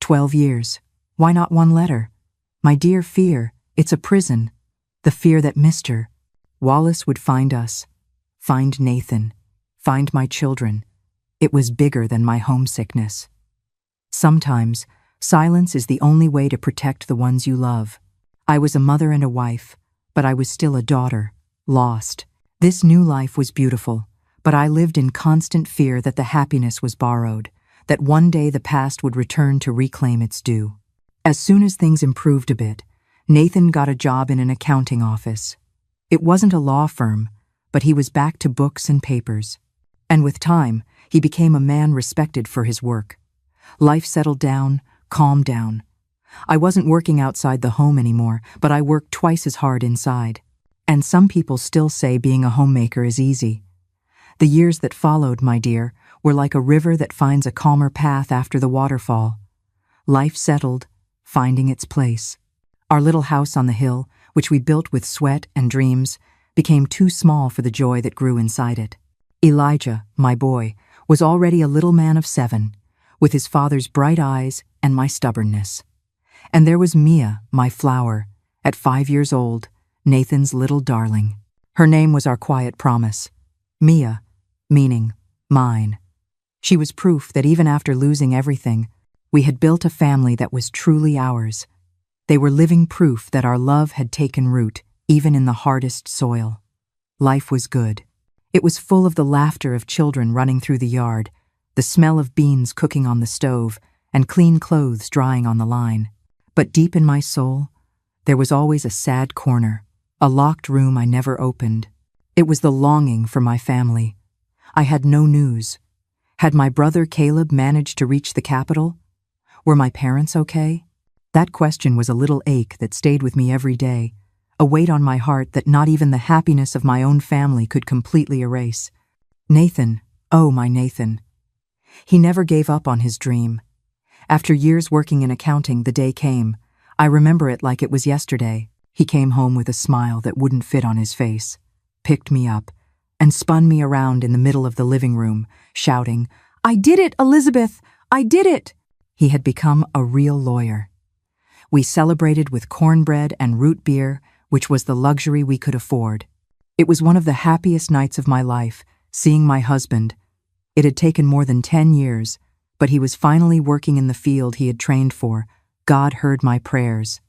12 years. Why not 1 letter? My dear fear, it's a prison. The fear that Mr. Wallace would find us, find Nathan, find my children. It was bigger than my homesickness. Sometimes, silence is the only way to protect the ones you love. I was a mother and a wife, but I was still a daughter, lost. This new life was beautiful, but I lived in constant fear that the happiness was borrowed, that one day the past would return to reclaim its due. As soon as things improved a bit, Nathan got a job in an accounting office. It wasn't a law firm, but he was back to books and papers. And with time, he became a man respected for his work. Life settled down, calmed down. I wasn't working outside the home anymore, but I worked twice as hard inside. And some people still say being a homemaker is easy. The years that followed, my dear, were like a river that finds a calmer path after the waterfall. Life settled, finding its place. Our little house on the hill, which we built with sweat and dreams, became too small for the joy that grew inside it. Elijah, my boy, was already a little man of 7, with his father's bright eyes and my stubbornness. And there was Mia, my flower, at 5 years old, Nathan's little darling. Her name was our quiet promise. Mia, meaning mine. She was proof that even after losing everything, we had built a family that was truly ours. They were living proof that our love had taken root, even in the hardest soil. Life was good. It was full of the laughter of children running through the yard, the smell of beans cooking on the stove, and clean clothes drying on the line. But deep in my soul, there was always a sad corner, a locked room I never opened. It was the longing for my family. I had no news. Had my brother Caleb managed to reach the capital? Were my parents okay? That question was a little ache that stayed with me every day, a weight on my heart that not even the happiness of my own family could completely erase. Nathan, oh my Nathan. He never gave up on his dream. After years working in accounting, the day came. I remember it like it was yesterday. He came home with a smile that wouldn't fit on his face, picked me up, and spun me around in the middle of the living room, shouting, "I did it, Elizabeth! I did it!" He had become a real lawyer. We celebrated with cornbread and root beer, which was the luxury we could afford. It was one of the happiest nights of my life, seeing my husband. It had taken more than 10 years, but he was finally working in the field he had trained for. God heard my prayers.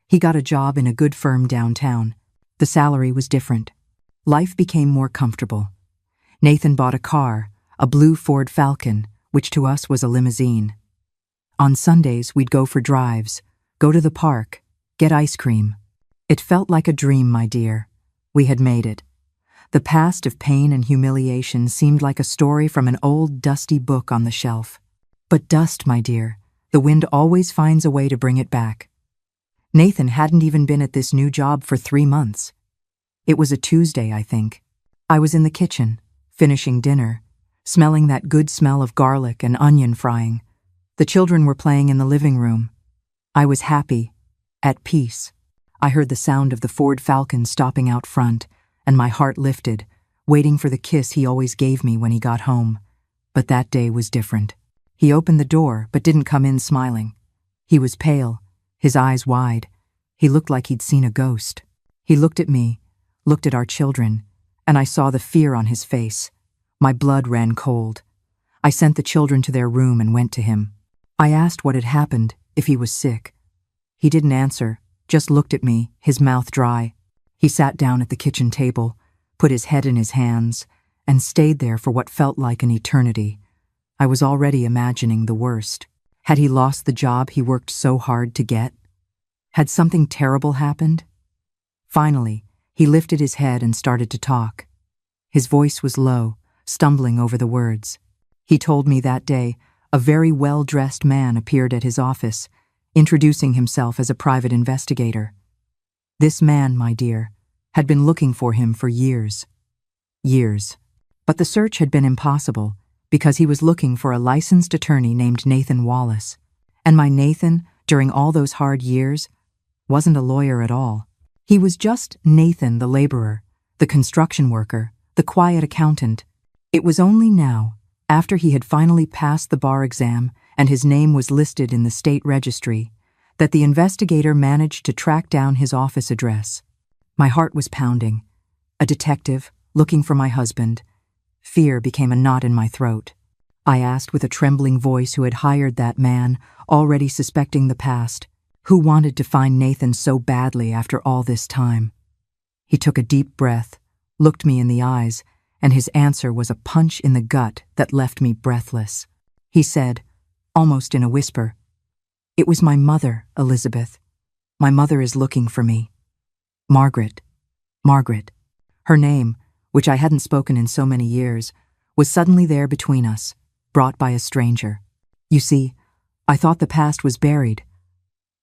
He got a job in a good firm downtown. The salary was different. Life became more comfortable. Nathan bought a car, a blue Ford Falcon, which to us was a limousine. On Sundays, we'd go for drives, go to the park, get ice cream. It felt like a dream, my dear. We had made it. The past of pain and humiliation seemed like a story from an old, dusty book on the shelf. But dust, my dear, the wind always finds a way to bring it back. Nathan hadn't even been at this new job for 3 months. It was a Tuesday, I think. I was in the kitchen, finishing dinner, smelling that good smell of garlic and onion frying. The children were playing in the living room. I was happy, at peace. I heard the sound of the Ford Falcon stopping out front, and my heart lifted, waiting for the kiss he always gave me when he got home. But that day was different. He opened the door, but didn't come in smiling. He was pale, his eyes wide. He looked like he'd seen a ghost. He looked at me, looked at our children, and I saw the fear on his face. My blood ran cold. I sent the children to their room and went to him. I asked what had happened, if he was sick. He didn't answer, just looked at me, his mouth dry. He sat down at the kitchen table, put his head in his hands, and stayed there for what felt like an eternity. I was already imagining the worst. Had he lost the job he worked so hard to get? Had something terrible happened? Finally, he lifted his head and started to talk. His voice was low, stumbling over the words. He told me that day a very well-dressed man appeared at his office, introducing himself as a private investigator. This man, my dear, had been looking for him for years. Years. But the search had been impossible because he was looking for a licensed attorney named Nathan Wallace. And my Nathan, during all those hard years, wasn't a lawyer at all. He was just Nathan the laborer, the construction worker, the quiet accountant. It was only now, after he had finally passed the bar exam and his name was listed in the state registry, that the investigator managed to track down his office address. My heart was pounding. A detective, looking for my husband. Fear became a knot in my throat. I asked with a trembling voice who had hired that man, already suspecting the past, who wanted to find Nathan so badly after all this time. He took a deep breath, looked me in the eyes, and his answer was a punch in the gut that left me breathless. He said, almost in a whisper, "It was my mother, Elizabeth. My mother is looking for me. Margaret." Margaret. Her name, which I hadn't spoken in so many years, was suddenly there between us, brought by a stranger. You see, I thought the past was buried.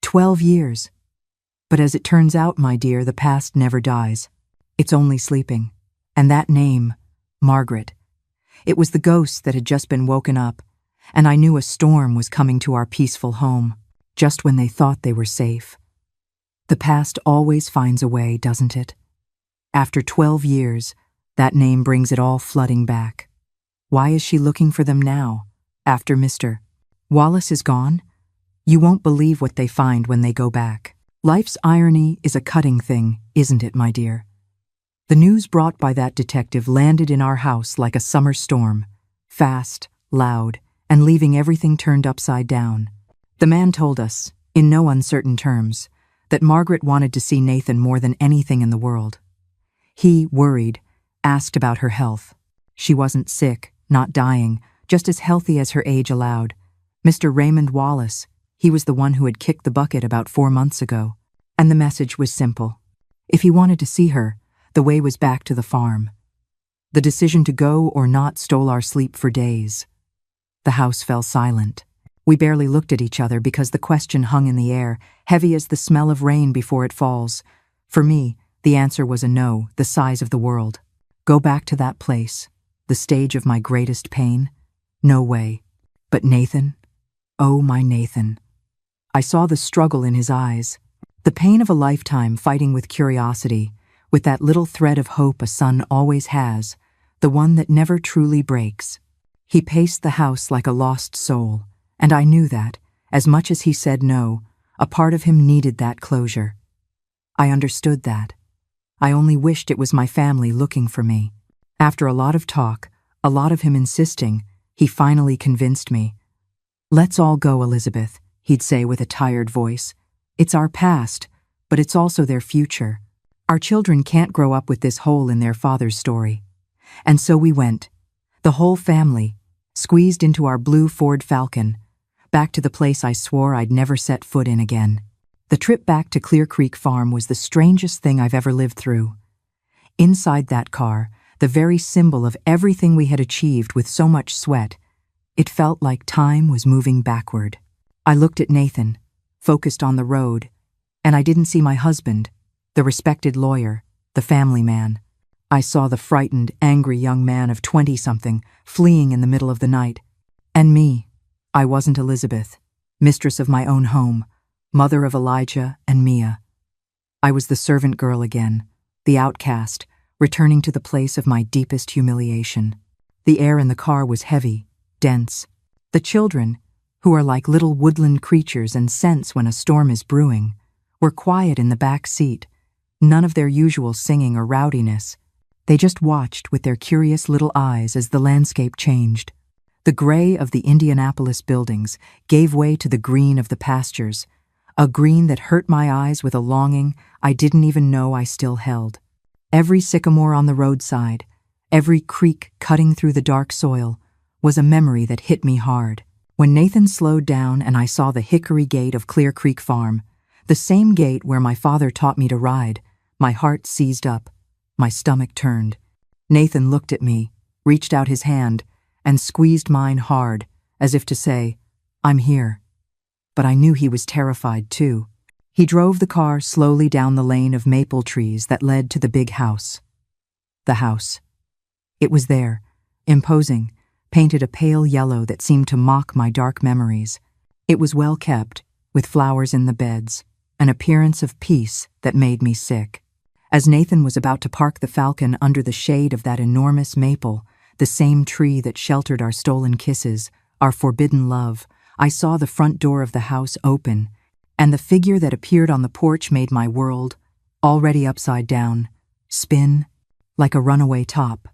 12 years. But as it turns out, my dear, the past never dies. It's only sleeping. And that name, Margaret. It was the ghost that had just been woken up, and I knew a storm was coming to our peaceful home, just when they thought they were safe. The past always finds a way, doesn't it? After 12 years, that name brings it all flooding back. Why is she looking for them now, after Mr. Wallace is gone? You won't believe what they find when they go back. Life's irony is a cutting thing, isn't it, my dear? The news brought by that detective landed in our house like a summer storm, fast, loud, and leaving everything turned upside down. The man told us, in no uncertain terms, that Margaret wanted to see Nathan more than anything in the world. He, worried, asked about her health. She wasn't sick, not dying, just as healthy as her age allowed. Mr. Raymond Wallace, he was the one who had kicked the bucket about 4 months ago. And the message was simple. If he wanted to see her, the way was back to the farm. The decision to go or not stole our sleep for days. The house fell silent. We barely looked at each other because the question hung in the air, heavy as the smell of rain before it falls. For me, the answer was a no, the size of the world. Go back to that place, the stage of my greatest pain? No way. But Nathan? Oh, my Nathan. I saw the struggle in his eyes, the pain of a lifetime fighting with curiosity, with that little thread of hope a son always has, the one that never truly breaks. He paced the house like a lost soul, and I knew that, as much as he said no, a part of him needed that closure. I understood that. I only wished it was my family looking for me. After a lot of talk, a lot of him insisting, he finally convinced me. "Let's all go, Elizabeth," he'd say with a tired voice. "It's our past, but it's also their future. Our children can't grow up with this hole in their father's story." And so we went, the whole family, squeezed into our blue Ford Falcon, back to the place I swore I'd never set foot in again. The trip back to Clear Creek Farm was the strangest thing I've ever lived through. Inside that car, the very symbol of everything we had achieved with so much sweat, it felt like time was moving backward. I looked at Nathan, focused on the road, and I didn't see my husband, the respected lawyer, the family man. I saw the frightened, angry young man of 20-something fleeing in the middle of the night. And me. I wasn't Elizabeth, mistress of my own home, mother of Elijah and Mia. I was the servant girl again, the outcast, returning to the place of my deepest humiliation. The air in the car was heavy, dense. The children, who are like little woodland creatures and sense when a storm is brewing, were quiet in the back seat, none of their usual singing or rowdiness. They just watched with their curious little eyes as the landscape changed. The gray of the Indianapolis buildings gave way to the green of the pastures, a green that hurt my eyes with a longing I didn't even know I still held. Every sycamore on the roadside, every creek cutting through the dark soil, was a memory that hit me hard. When Nathan slowed down and I saw the hickory gate of Clear Creek Farm, the same gate where my father taught me to ride, my heart seized up, my stomach turned. Nathan looked at me, reached out his hand, and squeezed mine hard, as if to say, "I'm here." But I knew he was terrified too. He drove the car slowly down the lane of maple trees that led to the big house. The house. It was there, imposing, painted a pale yellow that seemed to mock my dark memories. It was well kept, with flowers in the beds, an appearance of peace that made me sick. As Nathan was about to park the Falcon under the shade of that enormous maple, the same tree that sheltered our stolen kisses, our forbidden love, I saw the front door of the house open, and the figure that appeared on the porch made my world, already upside down, spin like a runaway top.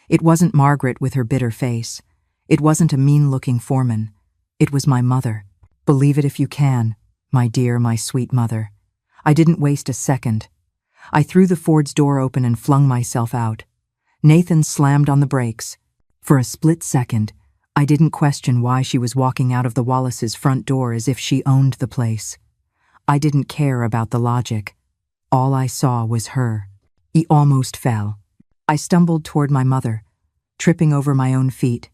It wasn't Margaret with her bitter face. It wasn't a mean-looking foreman. It was my mother. Believe it if you can, my dear, my sweet mother. I didn't waste a second. I threw the Ford's door open and flung myself out. Nathan slammed on the brakes. For a split second, I didn't question why she was walking out of the Wallace's front door as if she owned the place. I didn't care about the logic. All I saw was her. He almost fell. I stumbled toward my mother, tripping over my own feet,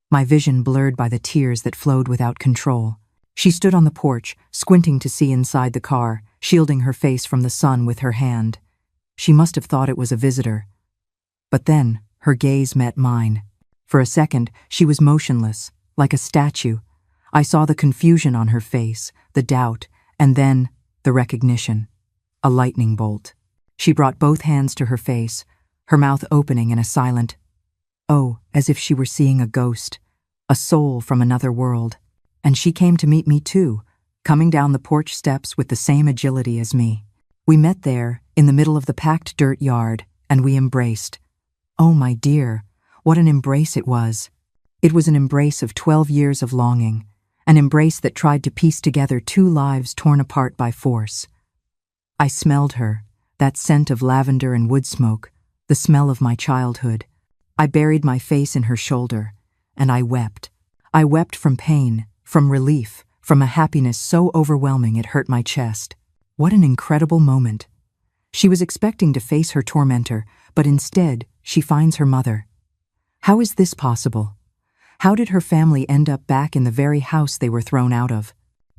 my vision blurred by the tears that flowed without control. She stood on the porch, squinting to see inside the car, shielding her face from the sun with her hand. She must have thought it was a visitor. But then, her gaze met mine. For a second, she was motionless, like a statue. I saw the confusion on her face, the doubt, and then the recognition. A lightning bolt. She brought both hands to her face, her mouth opening in a silent, "Oh," as if she were seeing a ghost, a soul from another world. And she came to meet me too, coming down the porch steps with the same agility as me. We met there, in the middle of the packed dirt yard, and we embraced. Oh, my dear, what an embrace it was. It was an embrace of 12 years of longing, an embrace that tried to piece together two lives torn apart by force. I smelled her, that scent of lavender and wood smoke, the smell of my childhood. I buried my face in her shoulder, and I wept. I wept from pain, from relief, from a happiness so overwhelming it hurt my chest. What an incredible moment. She was expecting to face her tormentor, but instead she finds her mother. How is this possible? How did her family end up back in the very house they were thrown out of?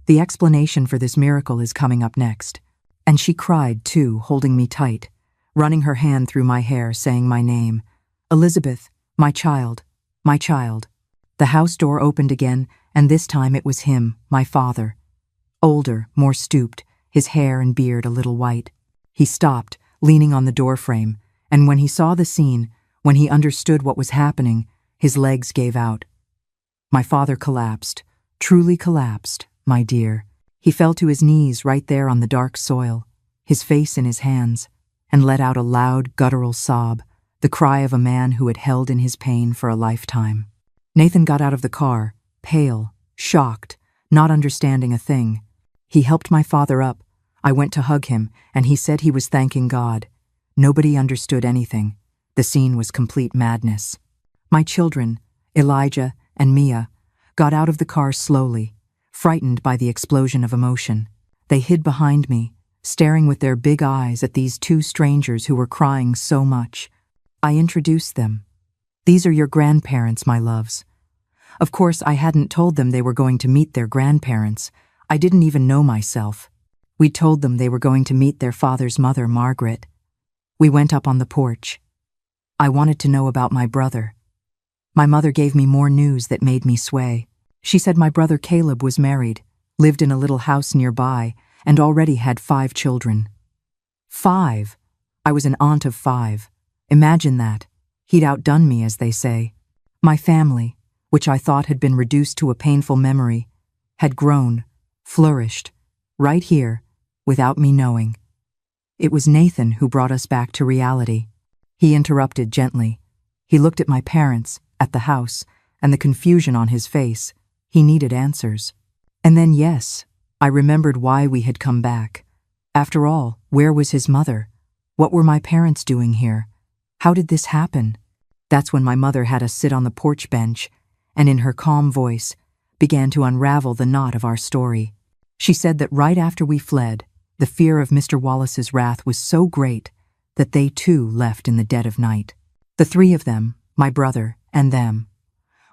The explanation for this miracle is coming up next. And she cried, too, holding me tight, running her hand through my hair, saying my name. Elizabeth, my child, my child. The house door opened again, and this time it was him, my father. Older, more stooped, his hair and beard a little white. He stopped, leaning on the doorframe, and when he saw the scene, when he understood what was happening, his legs gave out. My father collapsed, truly collapsed, my dear. He fell to his knees right there on the dark soil, his face in his hands, and let out a loud, guttural sob, the cry of a man who had held in his pain for a lifetime. Nathan got out of the car, pale, shocked, not understanding a thing. He helped my father up. I went to hug him, and he said he was thanking God. Nobody understood anything. The scene was complete madness. My children, Elijah and Mia, got out of the car slowly, frightened by the explosion of emotion. They hid behind me, staring with their big eyes at these two strangers who were crying so much. I introduced them. These are your grandparents, my loves. Of course, I hadn't told them they were going to meet their grandparents. I didn't even know myself. We told them they were going to meet their father's mother, Margaret. We went up on the porch. I wanted to know about my brother. My mother gave me more news that made me sway. She said my brother Caleb was married, lived in a little house nearby, and already had 5 children. 5! I was an aunt of 5. Imagine that. He'd outdone me, as they say. My family, which I thought had been reduced to a painful memory, had grown, flourished, right here, without me knowing. It was Nathan who brought us back to reality. He interrupted gently. He looked at my parents, at the house, and the confusion on his face. He needed answers. And then, yes, I remembered why we had come back. After all, where was his mother? What were my parents doing here? How did this happen? That's when my mother had us sit on the porch bench, and in her calm voice, began to unravel the knot of our story. She said that right after we fled, the fear of Mr. Wallace's wrath was so great that they too left in the dead of night. The 3 of them, my brother and them,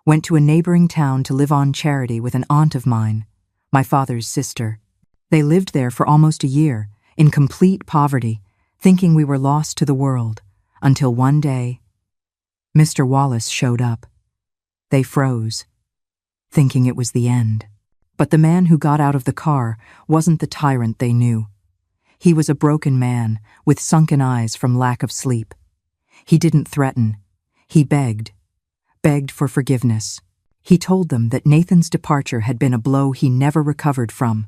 went to a neighboring town to live on charity with an aunt of mine, my father's sister. They lived there for almost a year, in complete poverty, thinking we were lost to the world, until one day, Mr. Wallace showed up. They froze, thinking it was the end. But the man who got out of the car wasn't the tyrant they knew. He was a broken man with sunken eyes from lack of sleep. He didn't threaten. He begged for forgiveness. He told them that Nathan's departure had been a blow he never recovered from.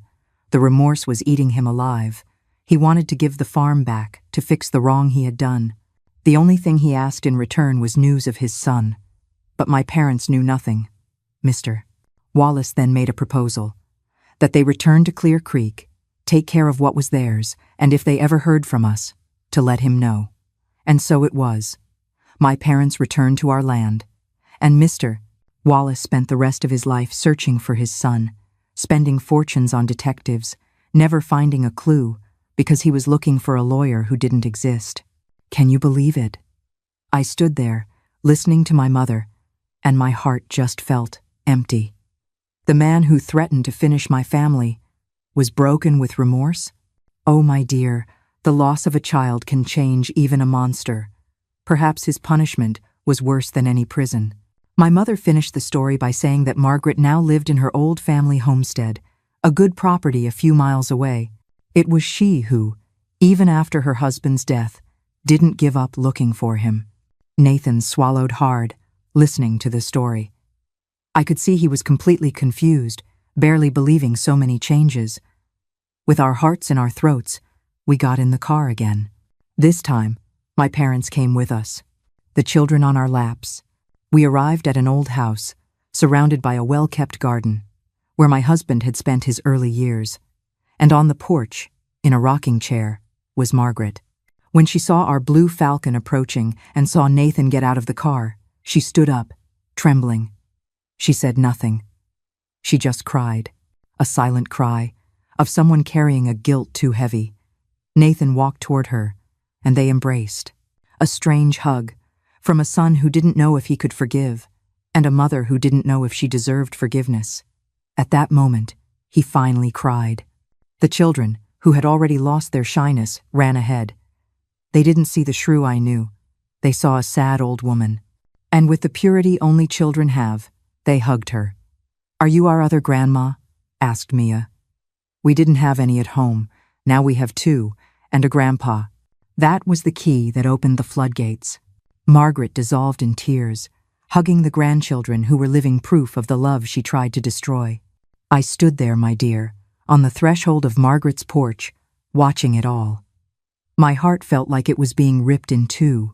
The remorse was eating him alive. He wanted to give the farm back, to fix the wrong he had done. The only thing he asked in return was news of his son. But my parents knew nothing. Mr. Wallace then made a proposal that they return to Clear Creek, take care of what was theirs, and if they ever heard from us, to let him know. And so it was. My parents returned to our land, and Mr. Wallace spent the rest of his life searching for his son, spending fortunes on detectives, never finding a clue, because he was looking for a lawyer who didn't exist. Can you believe it? I stood there, listening to my mother, and my heart just felt empty. The man who threatened to finish my family was broken with remorse? Oh, my dear, the loss of a child can change even a monster. Perhaps his punishment was worse than any prison. My mother finished the story by saying that Margaret now lived in her old family homestead, a good property a few miles away. It was she who, even after her husband's death, didn't give up looking for him. Nathan swallowed hard, listening to the story. I could see he was completely confused, barely believing so many changes. With our hearts in our throats, we got in the car again. This time, my parents came with us, the children on our laps. We arrived at an old house, surrounded by a well-kept garden, where my husband had spent his early years. And on the porch, in a rocking chair, was Margaret. When she saw our blue Falcon approaching and saw Nathan get out of the car, she stood up, trembling. She said nothing. She just cried, a silent cry, of someone carrying a guilt too heavy. Nathan walked toward her, and they embraced. A strange hug, from a son who didn't know if he could forgive. and a mother who didn't know if she deserved forgiveness. At that moment, he finally cried. The children, who had already lost their shyness, ran ahead. They didn't see the shrew I knew. They saw a sad old woman. And with the purity only children have, they hugged her. "Are you our other grandma?" asked Mia. "We didn't have any at home. Now we have two, and a grandpa." That was the key that opened the floodgates. Margaret dissolved in tears, hugging the grandchildren who were living proof of the love she tried to destroy. I stood there, my dear, on the threshold of Margaret's porch, watching it all. My heart felt like it was being ripped in two.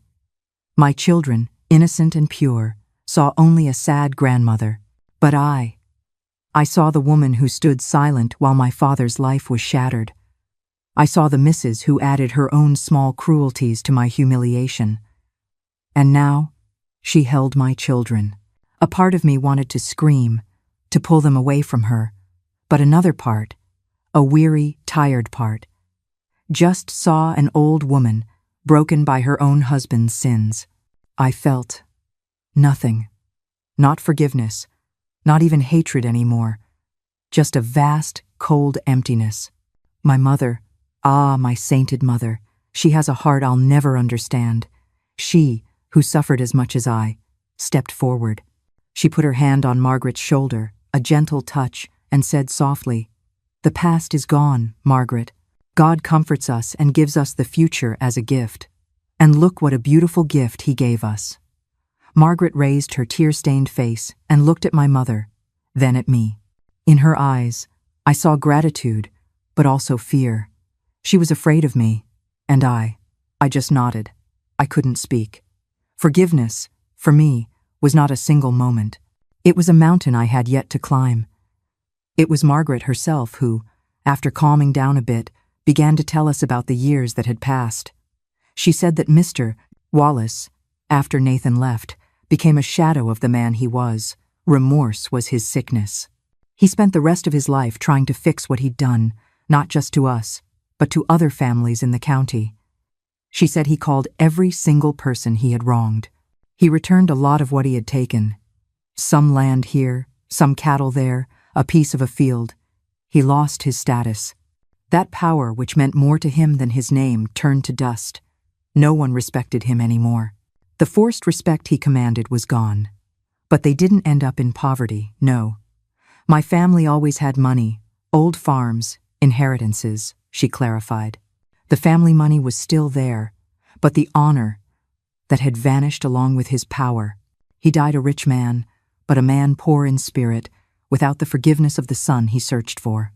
My children, innocent and pure, saw only a sad grandmother. But I saw the woman who stood silent while my father's life was shattered. I saw the missus who added her own small cruelties to my humiliation. And now, she held my children. A part of me wanted to scream, to pull them away from her, but another part, a weary, tired part, just saw an old woman broken by her own husband's sins. I felt nothing, not forgiveness, not even hatred anymore, just a vast, cold emptiness. My mother, my sainted mother, she has a heart I'll never understand. She, who suffered as much as I, stepped forward. She put her hand on Margaret's shoulder, a gentle touch, and said softly, "The past is gone, Margaret. God comforts us and gives us the future as a gift. And look what a beautiful gift he gave us." Margaret raised her tear-stained face and looked at my mother, then at me. In her eyes, I saw gratitude, but also fear. She was afraid of me, and I just nodded. I couldn't speak. Forgiveness, for me, was not a single moment. It was a mountain I had yet to climb. It was Margaret herself who, after calming down a bit, began to tell us about the years that had passed. She said that Mr. Wallace, after Nathan left, became a shadow of the man he was. Remorse was his sickness. He spent the rest of his life trying to fix what he'd done, not just to us, but to other families in the county. She said he called every single person he had wronged. He returned a lot of what he had taken. Some land here, some cattle there, a piece of a field. He lost his status. That power which meant more to him than his name turned to dust. No one respected him anymore. The forced respect he commanded was gone. But they didn't end up in poverty, no. My family always had money, old farms, inheritances, she clarified. The family money was still there, but the honor that had vanished along with his power. He died a rich man, but a man poor in spirit, without the forgiveness of the son he searched for.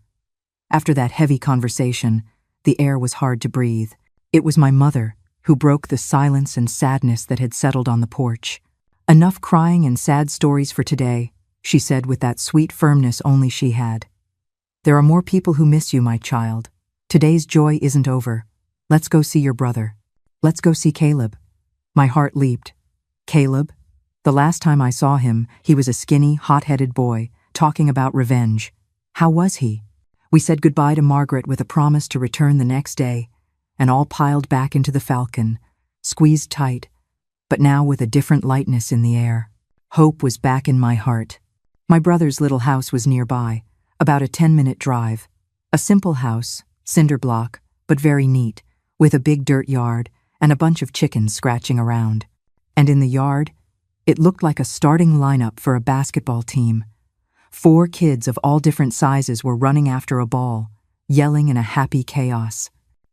After that heavy conversation, the air was hard to breathe. It was my mother who broke the silence and sadness that had settled on the porch. "Enough crying and sad stories for today," she said with that sweet firmness only she had. "There are more people who miss you, my child. Today's joy isn't over. Let's go see your brother. Let's go see Caleb." My heart leaped. Caleb? The last time I saw him, he was a skinny, hot-headed boy, talking about revenge. How was he? We said goodbye to Margaret with a promise to return the next day, and all piled back into the Falcon, squeezed tight, but now with a different lightness in the air. Hope was back in my heart. My brother's little house was nearby, about a 10-minute drive. A simple house, cinder block, but very neat, with a big dirt yard and a bunch of chickens scratching around. And in the yard, it looked like a starting lineup for a basketball team. 4 kids of all different sizes were running after a ball, yelling in a happy chaos.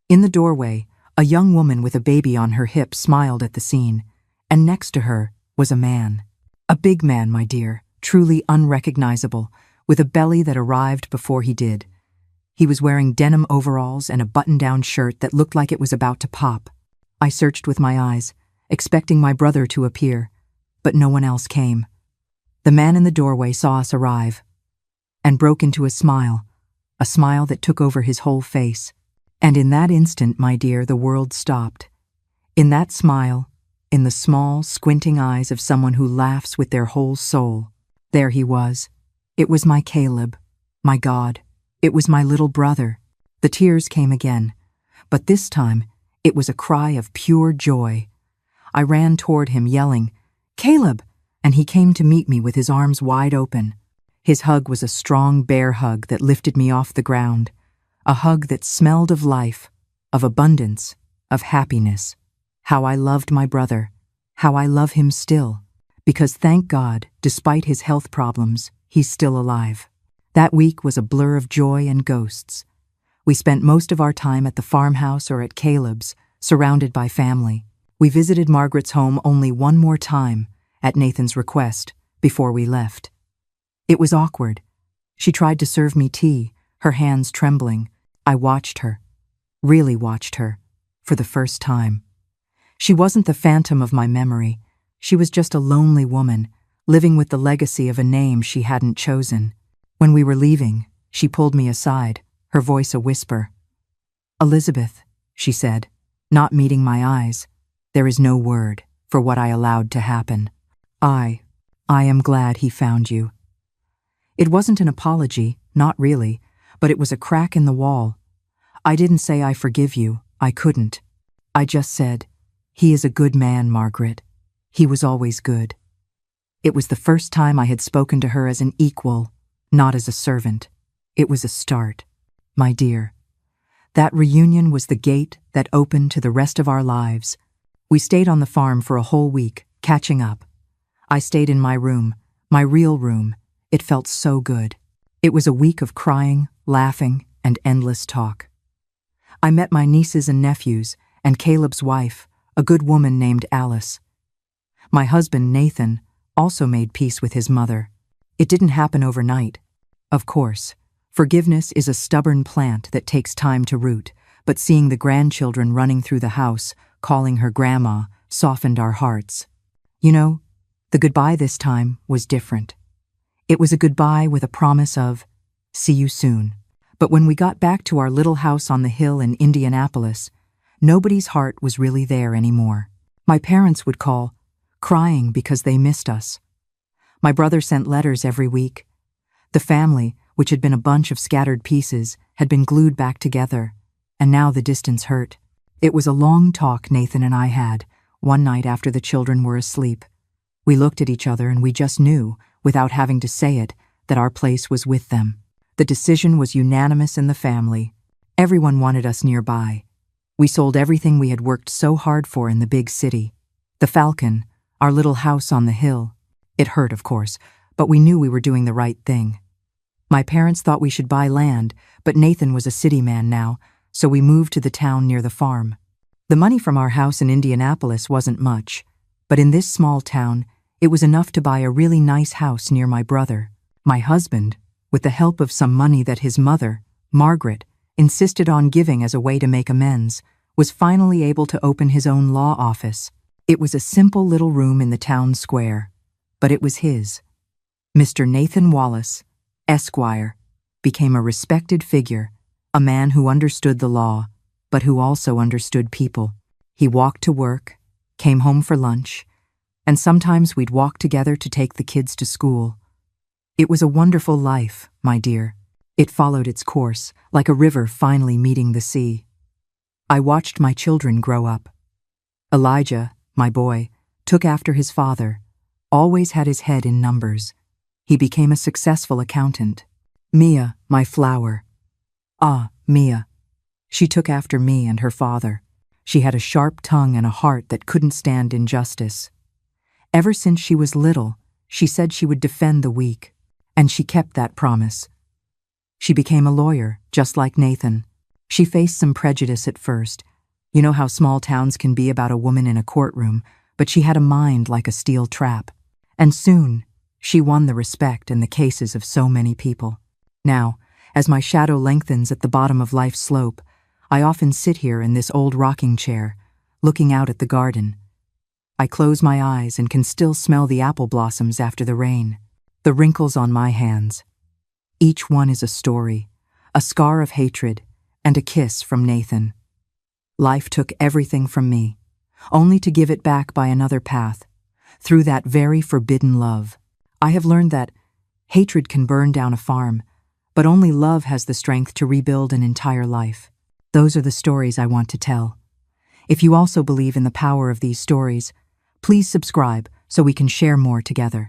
In the doorway, a young woman with a baby on her hip smiled at the scene, and next to her was a man. A big man, my dear, truly unrecognizable, with a belly that arrived before he did. He was wearing denim overalls and a button-down shirt that looked like it was about to pop. I searched with my eyes, expecting my brother to appear, but no one else came. The man in the doorway saw us arrive and broke into a smile that took over his whole face. And in that instant, my dear, the world stopped. In that smile, in the small, squinting eyes of someone who laughs with their whole soul, there he was. It was my Caleb. My God, it was my little brother. The tears came again, but this time it was a cry of pure joy. I ran toward him, yelling, "Caleb, and he came to meet me with his arms wide open. His hug was a strong bear hug that lifted me off the ground, a hug that smelled of life, of abundance, of happiness. How I loved my brother, how I love him still, because thank God, despite his health problems, he's still alive. That week was a blur of joy and ghosts. We spent most of our time at the farmhouse or at Caleb's, surrounded by family. We visited Margaret's home only one more time, at Nathan's request, before we left. It was awkward. She tried to serve me tea, her hands trembling. I watched her, really watched her, for the first time. She wasn't the phantom of my memory. She was just a lonely woman, living with the legacy of a name she hadn't chosen. When we were leaving, she pulled me aside, her voice a whisper. "Elizabeth," she said, not meeting my eyes, "there is no word for what I allowed to happen. I am glad he found you." It wasn't an apology, not really, but it was a crack in the wall. I didn't say I forgive you, I couldn't. I just said, "He is a good man, Margaret. He was always good." It was the first time I had spoken to her as an equal, not as a servant. It was a start, my dear. That reunion was the gate that opened to the rest of our lives. We stayed on the farm for a whole week, catching up. I stayed in my room, my real room. It felt so good. It was a week of crying, laughing, and endless talk. I met my nieces and nephews, and Caleb's wife, a good woman named Alice. My husband, Nathan, also made peace with his mother. It didn't happen overnight. Of course, forgiveness is a stubborn plant that takes time to root, but seeing the grandchildren running through the house, calling her grandma, softened our hearts. You know, the goodbye this time was different. It was a goodbye with a promise of, "See you soon." But when we got back to our little house on the hill in Indianapolis, nobody's heart was really there anymore. My parents would call, crying because they missed us. My brother sent letters every week. The family, which had been a bunch of scattered pieces, had been glued back together, and now the distance hurt. It was a long talk Nathan and I had, one night after the children were asleep. We looked at each other and we just knew, without having to say it, that our place was with them. The decision was unanimous in the family. Everyone wanted us nearby. We sold everything we had worked so hard for in the big city. The Falcon, our little house on the hill. It hurt, of course, but we knew we were doing the right thing. My parents thought we should buy land, but Nathan was a city man now, so we moved to the town near the farm. The money from our house in Indianapolis wasn't much, but in this small town, it was enough to buy a really nice house near my brother. My husband, with the help of some money that his mother, Margaret, insisted on giving as a way to make amends, was finally able to open his own law office. It was a simple little room in the town square, but it was his. Mr. Nathan Wallace, Esquire, became a respected figure, a man who understood the law, but who also understood people. He walked to work, came home for lunch, and sometimes we'd walk together to take the kids to school. It was a wonderful life, my dear. It followed its course, like a river finally meeting the sea. I watched my children grow up. Elijah, my boy, took after his father, always had his head in numbers. He became a successful accountant. Mia, my flower. Mia. She took after me and her father. She had a sharp tongue and a heart that couldn't stand injustice. Ever since she was little, she said she would defend the weak, and she kept that promise. She became a lawyer, just like Nathan. She faced some prejudice at first. You know how small towns can be about a woman in a courtroom, but she had a mind like a steel trap. And soon, she won the respect in the cases of so many people. Now, as my shadow lengthens at the bottom of life's slope, I often sit here in this old rocking chair, looking out at the garden. I close my eyes and can still smell the apple blossoms after the rain, the wrinkles on my hands. Each one is a story, a scar of hatred, and a kiss from Nathan. Life took everything from me, only to give it back by another path, through that very forbidden love. I have learned that hatred can burn down a farm, but only love has the strength to rebuild an entire life. Those are the stories I want to tell. If you also believe in the power of these stories, please subscribe so we can share more together.